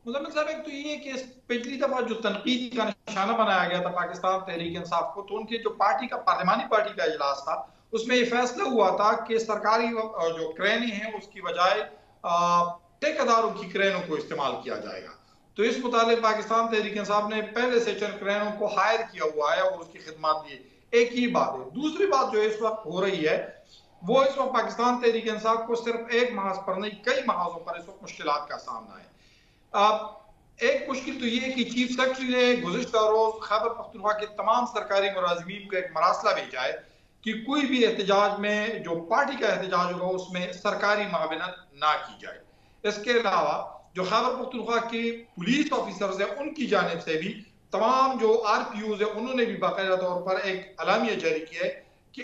मुज़म्मिल साहब, एक तो ये कि पिछली दफा जो तनकीद का निशाना बनाया गया था पाकिस्तान तहरीक इंसाफ को, तो उनके जो पार्टी का पार्लिमानी पार्टी का इजलास था उसमें ये फैसला हुआ था कि सरकारी जो क्रेनें हैं उसकी बजाय ठेकेदारों की क्रेनों को इस्तेमाल किया जाएगा। तो इस मुताबिक पाकिस्तान तहरीक इंसाफ ने पहले से चंद क्रेनों को हायर किया हुआ है और उसकी खिदमत दी। एक ही बात है। दूसरी बात जो इस वक्त हो रही है वो इस वक्त पाकिस्तान तहरीक इंसाफ को सिर्फ एक महाज पर नहीं कई महाजों पर इस वक्त मुश्किलात का सामना है। एक मुश्किल तो ये है कि चीफ सेक्रेटरी ने गुज़िश्ता रोज खैबर पख्तूनख्वा के तमाम सरकारी मुलाजिमीन को एक मरासला भेजा है कि कोई भी एहतजाज में जो पार्टी का एहतजाज होगा उसमें सरकारी माविनत ना की जाए। इसके अलावा जो खैबर पख्तूनख्वा के पुलिस ऑफिसर्स हैं उनकी जानिब से भी तमाम जो RPOs है उन्होंने भी बाकायदा तौर पर एक अलामिया जारी किया है कि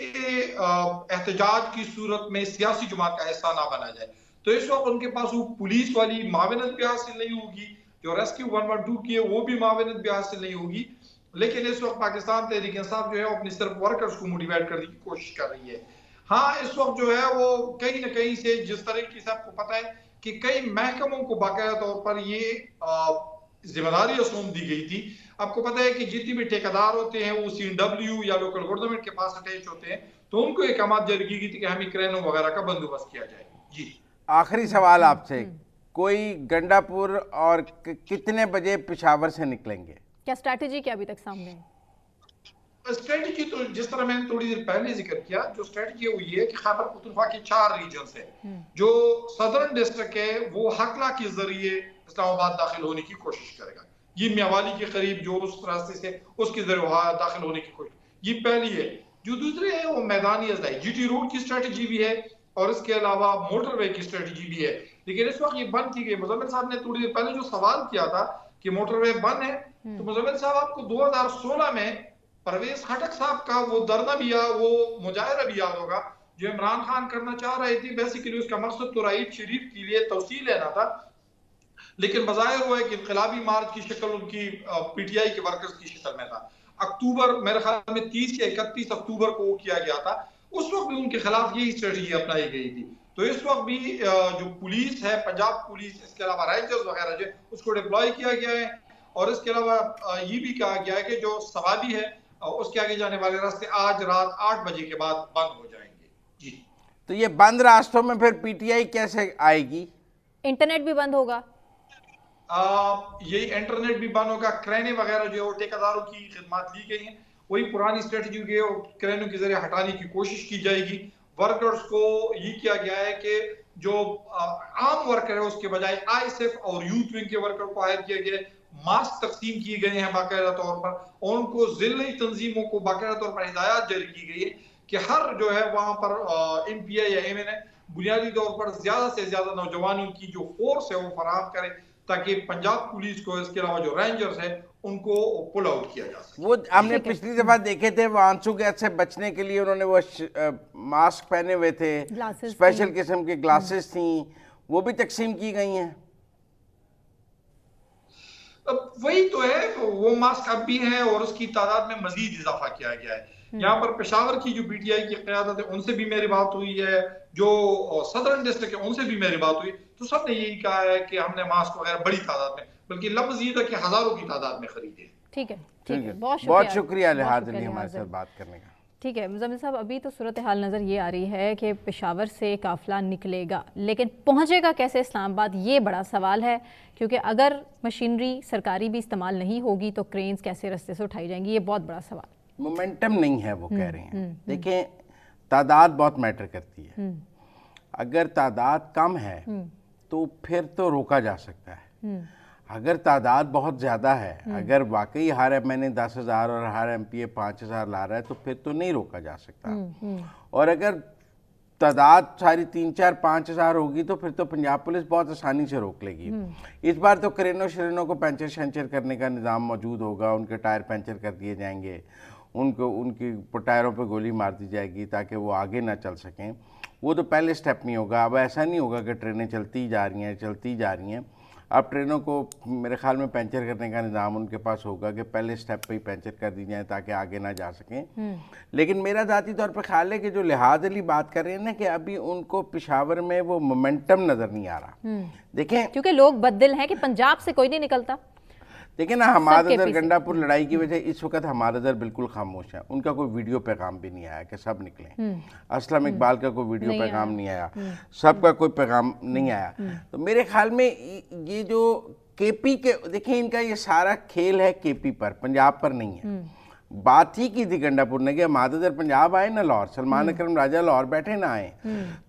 एहतजाज की सूरत में सियासी जमात का हिस्सा ना बना जाए। तो इस वक्त उनके पास वो पुलिस वाली माविनत भी हासिल नहीं होगी, जो रेस्क्यू 112 की है वो भी माविनत भी हासिल नहीं होगी। लेकिन इस वक्त पाकिस्तान तहरीक इंसाफ जो है अपनी सिर्फ वर्कर्स को मोटिवेट करने की कोशिश कर रही है। हाँ, इस वक्त जो है वो कहीं ना कहीं से जिस तरीके से आपको पता है कि कई महकमों को बाकायदा तौर पर ये जिम्मेदारी असूम दी गई थी। आपको पता है कि जितने भी ठेकेदार होते हैं वो CNW या लोकल गवर्नमेंट के पास अटैच होते हैं, तो उनको एक अहमियत जारी की गई थी कि हमें क्रेनों वगैरह का बंदोबस्त किया जाए। जी, आखिरी सवाल आपसे, कोई गंडापुर और कितने बजे पेशावर से निकलेंगे? क्या स्ट्रैटेजी क्या अभी तक सामने है? स्ट्रेटजी तो जिस तरह मैंने थोड़ी देर पहले जिक्र किया, जो स्ट्रेटजी वो ये है कि खैबर पख्तूनख्वा के 4 रीजन है। जो सदर्न डिस्ट्रिक्ट है वो हकला के जरिए इस्लामाबाद दाखिल होने की कोशिश करेगा। ये मियावाली के करीब जो उस रास्ते से उसके जरिए दाखिल होने की कोशिश, ये पहली है। जो दूसरी है वो मैदानी अजलाई GT रोड की स्ट्रेटजी भी है और इसके अलावा मोटरवे की स्ट्रेटजी भी है। लेकिन इस वक्त ये बंद की गई। मुज़म्मिल साहब ने थोड़ी देर पहले जो सवाल किया था कि मोटरवे बंद है, तो मुज़म्मिल साहब आपको 2016 में परवेज खटक साहब का वो धरना भी वो मुजाहिरा भी याद होगा जो इमरान खान करना चाह रहे थे। बेसिकली उसका मकसद तो राइट शरीफ के लिए तवसील लेना था, लेकिन बज़ाहिर हुआ है कि इनकलाबी मार्च की शक्ल उनकी PTI के वर्कर्स की शक्ल में था। अक्टूबर मेरे ख्याल में 30 या 31 अक्टूबर को वो किया गया था। उस वक्त भी उनके खिलाफ यही स्ट्रेटजी अपनाई गई थी। तो इस वक्त भी जो पुलिस है, पंजाब पुलिस, इसके अलावा रेंजर्स वगैरह जो उसको डिप्लॉय किया गया है, और इसके अलावा ये भी कहा गया है कि जो सवाबी है उसके आगे जाने वाले रास्ते आज रात 8 बजे के बाद बंद हो जाएंगे। जी, तो ये बंद रास्तों में फिर पीटीआई कैसे आएगी? इंटरनेट भी बंद होगा? ये इंटरनेट भी बंद होगा, क्रेनें वगैरह जो है ठेकेदारों की खिदमत ली गई हैं, वही पुरानी स्ट्रेटजी की है, क्रेनों के जरिए हटाने की कोशिश की जाएगी। वर्कर्स को ये किया गया है कि जो आम वर्कर है उसके बजाय आईएसएफ और यूथ विंग के वर्कर को हायर किया गया है। मास्क तकसीम किए गए हैं बाकायदा तौर पर, और उनको जिले तंजीमों को बाकायदा तौर पर हिदायत जारी की गई है कि हर जो है वहां पर एमपीआई या एमएनए बुनियादी तौर पर ज्यादा से ज्यादा नौजवानों की जो फोर्स है वो फराहम करे, ताकि पंजाब पुलिस को, इसके अलावा जो रेंजर्स है उनको पुल आउट किया जा सके। वो हमने पिछली दफा देखे थे, वो आंसू गैस से बचने के लिए उन्होंने वो मास्क पहने हुए थे, स्पेशल किस्म के ग्लासेस थी, वो भी तकसीम की गई हैं। वही तो है, वो मास्क अब भी हैं और उसकी तादाद में मजीद इजाफा किया गया है। यहाँ पर पेशावर की जो पीटीआई की क़यादत है उनसे भी मेरी बात हुई है, जो सदर्न डिस्ट्रिक्ट है उनसे भी मेरी बात हुई, तो सबने यही कहा है कि हमने मास्क वगैरह बड़ी तादाद में, बल्कि लफ्ज़ ये था कि हजारों की तादाद में खरीदे। ठीक है, ठीक है, बहुत शुक्रिया लिहाज अली हमारे साथ बात करने का। ठीक है मुज़म्मिल साहब, अभी तो सूरत हाल नज़र ये आ रही है कि पेशावर से काफ़िला निकलेगा, लेकिन पहुंचेगा कैसे इस्लामाबाद, ये बड़ा सवाल है, क्योंकि अगर मशीनरी सरकारी भी इस्तेमाल नहीं होगी तो क्रेन्स कैसे रास्ते से उठाई जाएंगी, ये बहुत बड़ा सवाल। मोमेंटम नहीं है वो कह रहे हैं। देखें, तादाद बहुत मैटर करती है। अगर तादाद कम है तो फिर तो रोका जा सकता है। अगर तादाद बहुत ज़्यादा है, अगर वाकई हर एमएनए 10,000 और हर एमपीए 5,000 ला रहा है तो फिर तो नहीं रोका जा सकता। और अगर तादाद सारी 3, 4, 5,000 होगी तो फिर तो पंजाब पुलिस बहुत आसानी से रोक लेगी। इस बार तो क्रेनों श्रेनों को पंचर शंचर करने का निज़ाम मौजूद होगा, उनके टायर पंचर कर दिए जाएंगे, उनको उनकी टायरों पे गोली मार दी जाएगी ताकि वो आगे ना चल सकें। वो तो पहले स्टेप नहीं होगा। अब ऐसा नहीं होगा कि ट्रेनें चलती जा रही हैं। अब ट्रेनों को मेरे ख्याल में पंचर करने का निज़ाम उनके पास होगा कि पहले स्टेप पे ही पंचर कर दी जाए ताकि आगे ना जा सकें। लेकिन मेरा ज़ाती तौर पर ख्याल है कि जो लिहाज अली बात कर रहे हैं ना, कि अभी उनको पेशावर में वो मोमेंटम नज़र नहीं आ रहा। देखें, क्योंकि लोग बददिल हैं कि पंजाब से कोई नहीं निकलता। देखिए ना, हमादर गंडापुर लड़ाई की वजह इस वक्त हमादर बिल्कुल खामोश है। उनका कोई वीडियो पैगाम भी नहीं आया कि सब निकले। असलम इकबाल का कोई वीडियो पैगाम नहीं आया, सबका कोई पैगाम नहीं आया। तो मेरे ख्याल में ये जो केपी के, देखिए इनका ये सारा खेल है केपी पर, पंजाब पर नहीं है। बात ही की थी गंडापुर ने कि हमादर पंजाब आए ना लाहौर, सलमान अकरम राजा लाहौर बैठे ना आए।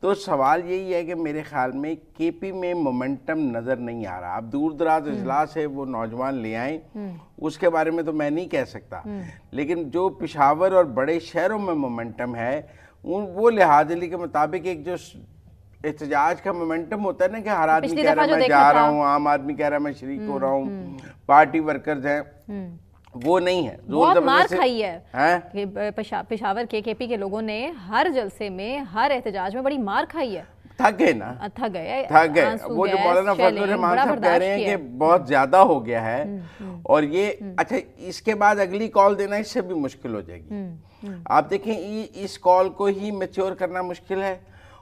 तो सवाल यही है कि मेरे ख्याल में केपी में मोमेंटम नज़र नहीं आ रहा। अब दूर दराज इजलास है, वो नौजवान ले आए, उसके बारे में तो मैं नहीं कह सकता। लेकिन जो पेशावर और बड़े शहरों में मोमेंटम है, वो लिहाज अली के मुताबिक एक जो एहतजाज का मोमेंटम होता है ना, कि हर आदमी कह रहा है मैं जा रहा हूँ, आम आदमी कह रहा है मैं शरीक हो रहा हूँ, पार्टी वर्कर्स हैं, वो नहीं है। बहुत मार खाई है पेशावर के केपी के लोगों ने, हर जलसे में, हर एहतजाज में बड़ी मार खाई है। थक गए ना, थक गए। वो जो मौलाना फजलुर रहमान साहब कह रहे हैं कि बहुत ज्यादा हो गया है, और ये अच्छा, इसके बाद अगली कॉल देना इससे भी मुश्किल हो जाएगी। आप देखें, इस कॉल को ही मैच्योर करना मुश्किल है,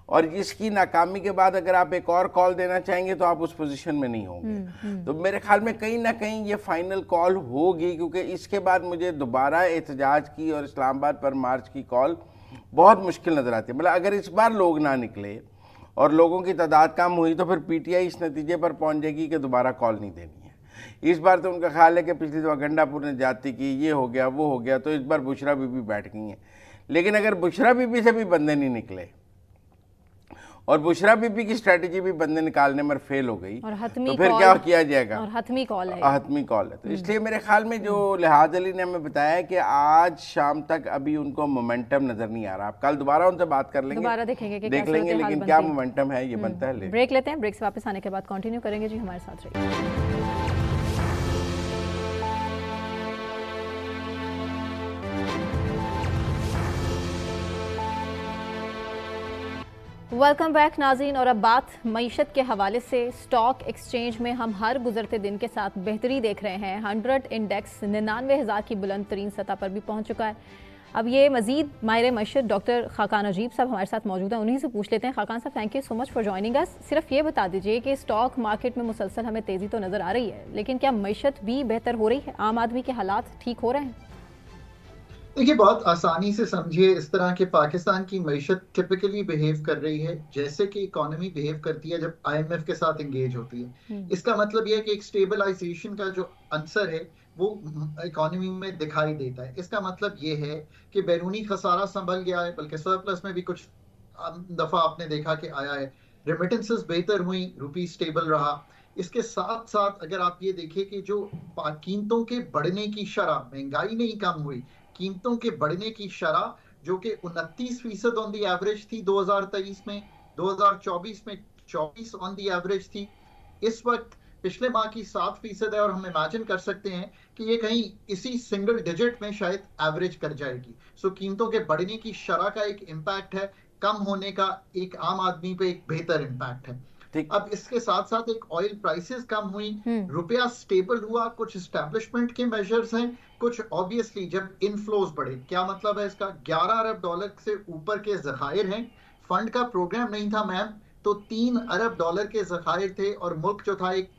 और इसकी नाकामी के बाद अगर आप एक और कॉल देना चाहेंगे तो आप उस पोजीशन में नहीं होंगे। तो मेरे ख्याल में कहीं ना कहीं ये फाइनल कॉल होगी, क्योंकि इसके बाद मुझे दोबारा एहतजाज की और इस्लामाबाद पर मार्च की कॉल बहुत मुश्किल नज़र आती है। मतलब अगर इस बार लोग ना निकले और लोगों की तादाद कम हुई तो फिर पीटीआई इस नतीजे पर पहुंच जाएगी कि दोबारा कॉल नहीं देनी है। इस बार तो उनका ख्याल है कि पिछली दफा गंडापुर ने जाती की, ये हो गया वो हो गया, तो इस बार बुशरा बीबी बैठ गई हैं। लेकिन अगर बुशरा बीबी से भी बंदे नहीं निकले और बुशरा बीबी की स्ट्रेटेजी भी बंदे निकालने में फेल हो गई, तो फिर क्या किया जाएगा? और हतमी कॉल है, हतमी कॉल है। तो इसलिए मेरे ख्याल में जो लिहाज अली ने हमें बताया कि आज शाम तक अभी उनको मोमेंटम नजर नहीं आ रहा। आप कल दोबारा उनसे बात कर लेंगे, दोबारा देखेंगे कि देख लेंगे, लेकिन क्या मोमेंटम है ये बनता है। ब्रेक लेते हैं, ब्रेक से वापस आने के बाद कंटिन्यू करेंगे। जी हमारे साथ रहिए। वेलकम बैक नाज़रीन। और अब बात मईशत के हवाले से। स्टॉक एक्सचेंज में हम हर गुजरते दिन के साथ बेहतरी देख रहे हैं। 100 इंडेक्स 99,000 की बुलंद तरीन सतह पर भी पहुंच चुका है। अब ये मजीद माहिर मईशत डॉक्टर खाकान अजीब साहब हमारे साथ मौजूद हैं, उन्हीं से पूछ लेते हैं। खाकान साहब, thank you so much for joining us. सिर्फ ये बता दीजिए कि स्टॉक मार्केट में मुसलसल हमें तेज़ी तो नज़र आ रही है, लेकिन क्या मईशत भी बेहतर हो रही है? आम आदमी के हालात ठीक हो रहे हैं? देखिए, बहुत आसानी से समझिए, इस तरह के पाकिस्तान की मईशत टिपिकली बिहेव कर रही है जैसे कि इकोनॉमी बिहेव करती है जब IMF के साथ एंगेज होती है। इसका मतलब यह है कि एक स्टेबलाइजेशन का जो आंसर है वो इकोनॉमी में दिखाई देता है। इसका मतलब ये है कि बैरूनी खसारा संभल गया है, बल्कि सरप्लस में भी कुछ दफा आपने देखा कि आया है। रेमिटेंसेस बेहतर हुई, रुपी स्टेबल रहा। इसके साथ साथ अगर आप ये देखिए कि जो कीमतों के बढ़ने की शरह, महंगाई नहीं कम हुई, कीमतों के बढ़ने की शरह जो कि 29% ऑन दी एवरेज थी 2023 में, 2024 में 24 ऑन दी एवरेज थी, इस वक्त पिछले माह की 7% है। और हम इमेजिन कर सकते हैं कि ये कहीं इसी सिंगल डिजिट में शायद एवरेज कर जाएगी। सो कीमतों के बढ़ने की शरह का एक इम्पैक्ट है, कम होने का एक आम आदमी पे एक बेहतर इम्पैक्ट है। अब इसके साथ साथ एक ऑयल प्राइसेस कम हुई, रुपया स्टेबल हुआ, कुछ एस्टैब्लिशमेंट के मेजर्स हैं, कुछ ऑब्वियसली जब इनफ्लोज बढ़े, क्या मतलब है इसका, $11 अरब से ऊपर के जखायर हैं। फंड का प्रोग्राम नहीं था मैम, तो $3 अरब के जखायर थे और मुल्क जो था एक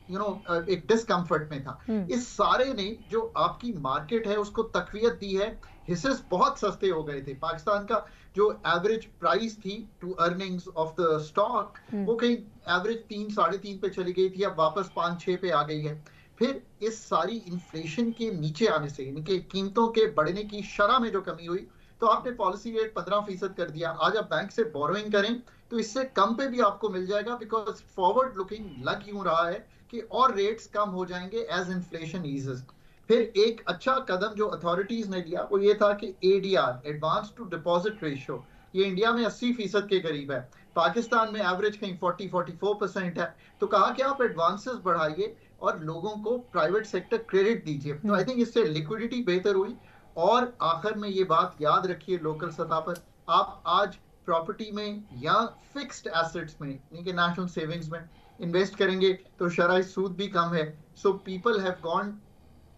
एक डिस्कम्फर्ट में था। इस सारे ने जो आपकी मार्केट है उसको तकवीयत दी है। हिस्से बहुत सस्ते हो गए थे। पाकिस्तान का जो एवरेज प्राइस थी to earnings of the stock वो कहीं एवरेज 3-3.5 पे चली गई थी, अब वापस 5-6 पे आ गई है। फिर इस सारी इन्फ्लेशन के नीचे आने से, इनके कीमतों के बढ़ने की शरह में जो कमी हुई, तो आपने पॉलिसी रेट 15% कर दिया। आज आप बैंक से बोरोइंग करें तो इससे कम पे भी आपको मिल जाएगा, बिकॉज फॉरवर्ड लुकिंग लग यूं रहा है कि और रेट्स कम हो जाएंगे एज इन्फ्लेशन ईजेस। फिर एक अच्छा कदम जो अथॉरिटीज ने लिया वो ये था कि ADR, advance to deposit ratio, ये इंडिया में 80% के करीब है, पाकिस्तान में एवरेज कहीं 40-44% है। तो कहा कि आप एडवांसेस बढ़ाइए और लोगों को प्राइवेट सेक्टर क्रेडिट दीजिए। तो आई थिंक इससे लिक्विडिटी बेहतर हुई। और आखिर में ये बात याद रखिए, लोकल सतह पर आप आज प्रॉपर्टी में या फिक्स्ड एसेट्स में, यानी नेशनल सेविंग्स में इन्वेस्ट करेंगे तो शरई सूद भी कम है। So people have gone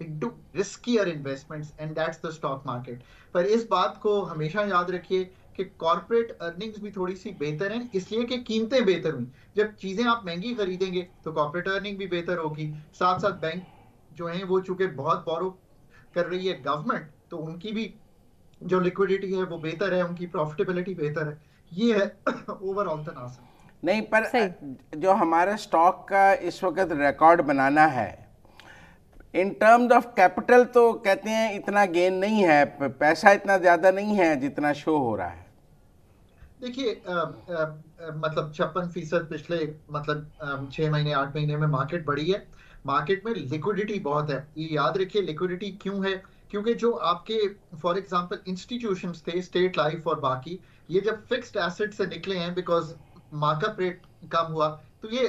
into riskier investments and that's the stock market। पर इस बात को हमेशा याद रखिए कि कॉर्पोरेट अर्निंग्स भी थोड़ी सी बेहतर हैं, इसलिए कि कीमतें बेहतर हुई। जब चीजें आप महंगी खरीदेंगे तो कॉर्पोरेट अर्निंग भी बेहतर होगी। साथ साथ बैंक जो हैं वो चूंकि बहुत बोरो कर रही है गवर्नमेंट, तो उनकी भी जो लिक्विडिटी है वो बेहतर है, उनकी प्रॉफिटेबिलिटी बेहतर है। ये है ओवरऑल तनासब। नहीं, पर जो हमारा स्टॉक का इस वक्त रिकॉर्ड बनाना है इन टर्म्स ऑफ कैपिटल, तो कहते हैं इतना गेन नहीं है, पैसा इतना ज्यादा नहीं है जितना शो हो रहा है। देखिए मतलब 56% पिछले मतलब 6 महीने 8 महीने में मार्केट बढ़ी है। मार्केट में लिक्विडिटी बहुत है, ये याद रखिए। लिक्विडिटी क्यों है? क्योंकि जो आपके फॉर एग्जांपल इंस्टीट्यूशंस थे, स्टेट लाइफ और बाकी, ये जब फिक्स्ड एसेट से निकले हैं बिकॉज मार्कअप रेट कम हुआ, तो ये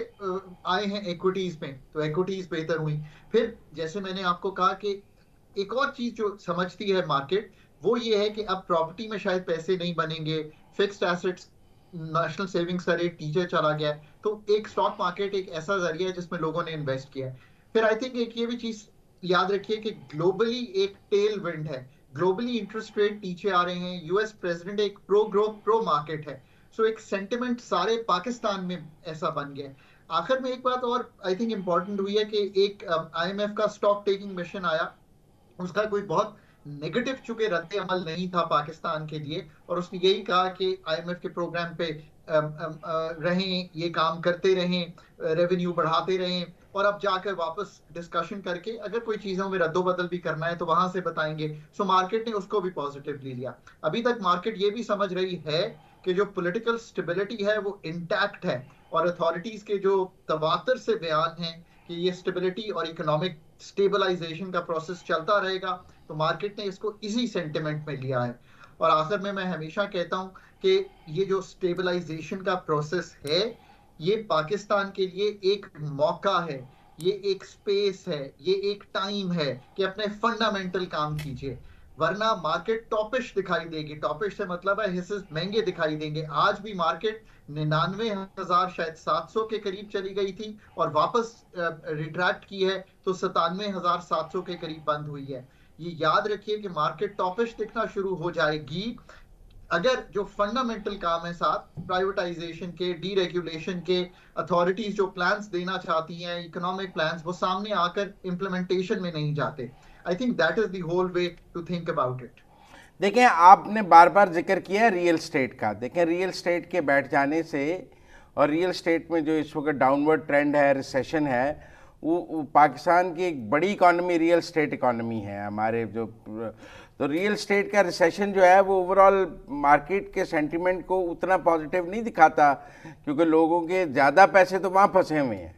आए हैं इक्विटीज में, तो इक्विटीज बेहतर हुई। फिर जैसे मैंने आपको कहा कि एक और चीज जो समझती है मार्केट वो ये है कि अब प्रॉपर्टी में शायद पैसे नहीं बनेंगे, फिक्स्ड एसेट्स, नेशनल सेविंग्स का रेट नीचे चला गया है, तो एक स्टॉक मार्केट एक ऐसा जरिया है जिसमें लोगों ने इन्वेस्ट किया है। फिर आई थिंक एक ये भी चीज याद रखिए कि ग्लोबली एक टेल विंड है, ग्लोबली इंटरेस्ट रेट नीचे आ रहे हैं, यूएस प्रेसिडेंट एक प्रो ग्रोथ प्रो मार्केट है। सो एक सेंटिमेंट सारे पाकिस्तान में ऐसा बन गया। आखिर में एक बात और आई थिंक इम्पोर्टेंट हुई है कि एक IMF का स्टॉक टेकिंग मिशन आया, उसका कोई बहुत नेगेटिव चूंकि रद्द अमल नहीं था पाकिस्तान के लिए, और उसने यही कहा कि IMF के प्रोग्राम पे रहें, ये काम करते रहें, रेवेन्यू बढ़ाते रहें, और अब जाकर वापस डिस्कशन करके अगर कोई चीजों में रद्दोबदल भी करना है तो वहां से बताएंगे। सो मार्केट ने उसको भी पॉजिटिवली लिया। अभी तक मार्केट ये भी समझ रही है कि जो पॉलिटिकल स्टेबिलिटी है वो इंटैक्ट है, और अथॉरिटीज के जो तवातर से बयान हैं कि ये स्टेबिलिटी और इकोनॉमिक स्टेबलाइजेशन का प्रोसेस चलता रहेगा, तो मार्केट ने इसको इसी सेंटिमेंट में लिया है। और आखिर में मैं हमेशा कहता हूं कि ये जो स्टेबलाइजेशन का प्रोसेस है ये पाकिस्तान के लिए एक मौका है, ये एक स्पेस है, ये एक टाइम है कि अपने फंडामेंटल काम कीजिए, वरना मार्केट टॉपिश दिखाई देगी। टॉपिश से मतलब है हिस्से महंगे दिखाई देंगे। आज भी मार्केट 99,000 शायद 700 के करीब चली गई थी और वापस रिट्रैक्ट की है तो 97,700 के करीब बंद हुई है। ये याद रखिए कि मार्केट टॉपिश दिखना शुरू हो जाएगी अगर जो फंडामेंटल काम है साथ प्राइवेटाइजेशन के, डीरेगुलेशन के, अथॉरिटीज जो प्लान्स देना चाहती हैं, इकोनॉमिक प्लान्स, वो सामने आकर इम्प्लीमेंटेशन में नहीं जाते। I think that is the whole way to think about it. देखें, आपने बार बार जिक्र किया रियल एस्टेट का। देखें, रियल एस्टेट के बैठ जाने से और रियल एस्टेट में जो इस वक्त डाउनवर्ड ट्रेंड है, रिसेशन है, वो पाकिस्तान की एक बड़ी इकॉनमी रियल एस्टेट इकॉनमी है हमारे जो, तो रियल एस्टेट का रिसेशन जो है वो ओवरऑल मार्केट के सेंटीमेंट को उतना पॉजिटिव नहीं दिखाता, क्योंकि लोगों के ज़्यादा पैसे तो वहाँ फंसे हुए हैं।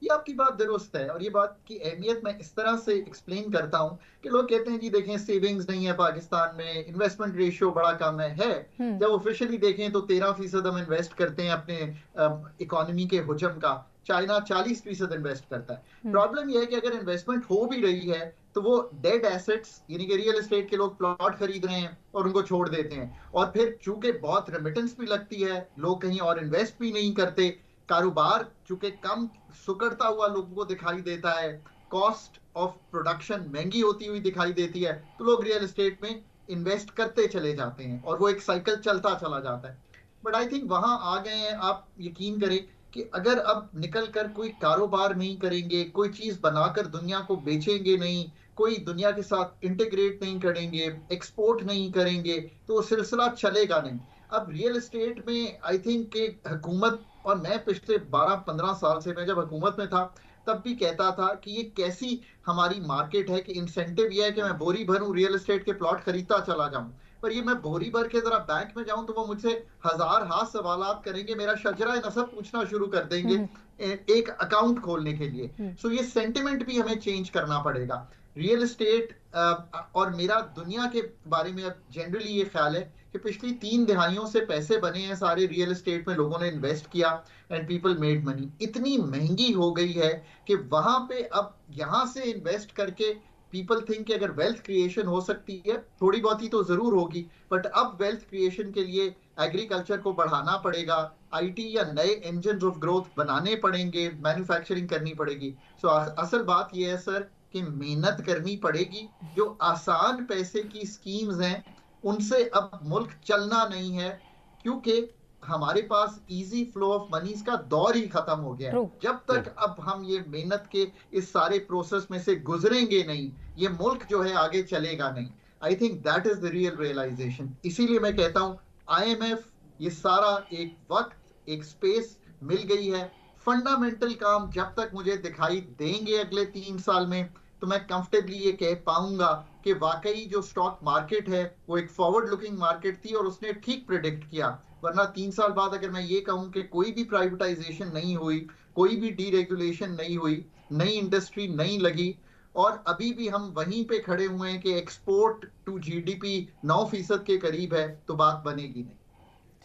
ये आपकी बात दुरुस्त है, और ये बात की अहमियत मैं इस तरह से एक्सप्लेन करता हूँ कि लोग कहते हैं जी देखें सेविंग्स नहीं है पाकिस्तान में, इन्वेस्टमेंट रेशियो बड़ा कम है। जब ऑफिशियली देखें तो 13% हम इन्वेस्ट करते हैं अपने इकोनॉमी के हुजम का, चाइना 40% इन्वेस्ट करता है। प्रॉब्लम यह है कि अगर इन्वेस्टमेंट हो भी रही है तो वो डेड एसेट्स, यानी कि रियल एस्टेट के लोग प्लॉट खरीद रहे हैं और उनको छोड़ देते हैं, और फिर चूंकि बहुत रेमिटेंस भी लगती है, लोग कहीं और इन्वेस्ट भी नहीं करते, कारोबार चूंकि कम सुकड़ता हुआ लोगों को दिखाई देता है, कॉस्ट ऑफ प्रोडक्शन महंगी होती हुई दिखाई देती है, तो लोग रियल एस्टेट में इन्वेस्ट करते चले जाते हैं और वो एक साइकिल चलता चला जाता है। बट आई थिंक वहां आ गए हैं, आप यकीन करें कि अगर अब निकल कर कोई कारोबार नहीं करेंगे, कोई चीज बनाकर दुनिया को बेचेंगे नहीं, कोई दुनिया के साथ इंटीग्रेट नहीं करेंगे, एक्सपोर्ट नहीं करेंगे, तो वो सिलसिला चलेगा नहीं। अब रियल एस्टेट में आई थिंक कि हुकूमत, और मैं पिछले 12-15 साल से, मैं जब हुकूमत में था तब भी कहता था कि ये कैसी हमारी मार्केट है कि इंसेंटिव ये है कि मैं बोरी भरूं रियल एस्टेट के प्लॉट खरीदता चला जाऊं, पर ये मैं बोरी भर के जरा बैंक में जाऊं तो वो मुझसे हजार हाथ सवालात करेंगे, मेरा शजरा नसब पूछना शुरू कर देंगे एक अकाउंट खोलने के लिए। सो ये सेंटिमेंट भी हमें चेंज करना पड़ेगा। रियल एस्टेट और मेरा दुनिया के बारे में अब जनरली ये ख्याल है कि पिछली 3 दिहाइयों से पैसे बने हैं सारे रियल एस्टेट में, लोगों ने इन्वेस्ट किया एंड पीपल मेड मनी। इतनी महंगी हो गई है कि वहां पे अब यहां से इन्वेस्ट करके पीपल थिंक कि अगर वेल्थ क्रिएशन हो सकती है, थोड़ी बहुत ही तो जरूर होगी, बट अब वेल्थ क्रिएशन के लिए एग्रीकल्चर को बढ़ाना पड़ेगा, आईटी या नए इंजन ऑफ ग्रोथ बनाने पड़ेंगे, मैन्युफैक्चरिंग करनी पड़ेगी। सो असल बात यह है सर कि मेहनत करनी पड़ेगी। जो आसान पैसे की स्कीम्स हैं उनसे अब मुल्क चलना नहीं है, क्योंकि हमारे पास इजी फ्लो ऑफ मनीज का दौर ही खत्म हो गया है। जब तक अब हम ये मेहनत के इस सारे प्रोसेस में से गुजरेंगे नहीं, ये मुल्क जो है आगे चलेगा नहीं। I think that is the real realization. इसीलिए मैं कहता हूँ IMF, ये सारा एक वक्त, एक स्पेस मिल गई है। फंडामेंटल काम जब तक मुझे दिखाई देंगे अगले 3 साल में, तो मैं कंफर्टेबली ये कह पाऊंगा कि वाकई जो स्टॉक मार्केट है वो एक फॉरवर्ड लुकिंग मार्केट थी और उसने ठीक प्रेडिक्ट किया। वरना 3 साल बाद अगर मैं ये कहूं कि कोई भी प्राइवेटाइजेशन नहीं हुई, कोई भी डीरेगुलेशन नहीं हुई, नई इंडस्ट्री नहीं लगी, और अभी भी हम वहीं पे खड़े हुए हैं कि एक्सपोर्ट टू GDP 9% के करीब है, तो बात बनेगी नहीं।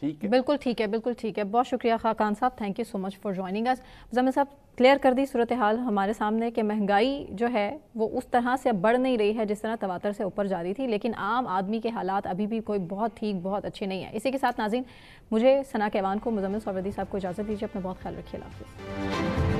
ठीक है, बिल्कुल ठीक है, बिल्कुल ठीक है। बहुत शुक्रिया खाकान साहब, thank you so much for joining us. Muzammil साहब, क्लियर कर दी सूरत हाल हमारे सामने कि महंगाई जो है वो उस तरह से अब बढ़ नहीं रही है जिस तरह तवातर से ऊपर जा रही थी, लेकिन आम आदमी के हालात अभी भी कोई बहुत ठीक, बहुत अच्छे नहीं है। इसी के साथ नाज़रीन, मुझे सना कहवान को, मुज़म्मिल सौवरदी साहब को इजाज़त दीजिए। अपना बहुत ख्याल रखिए। अल्लाह हाफ़िज़।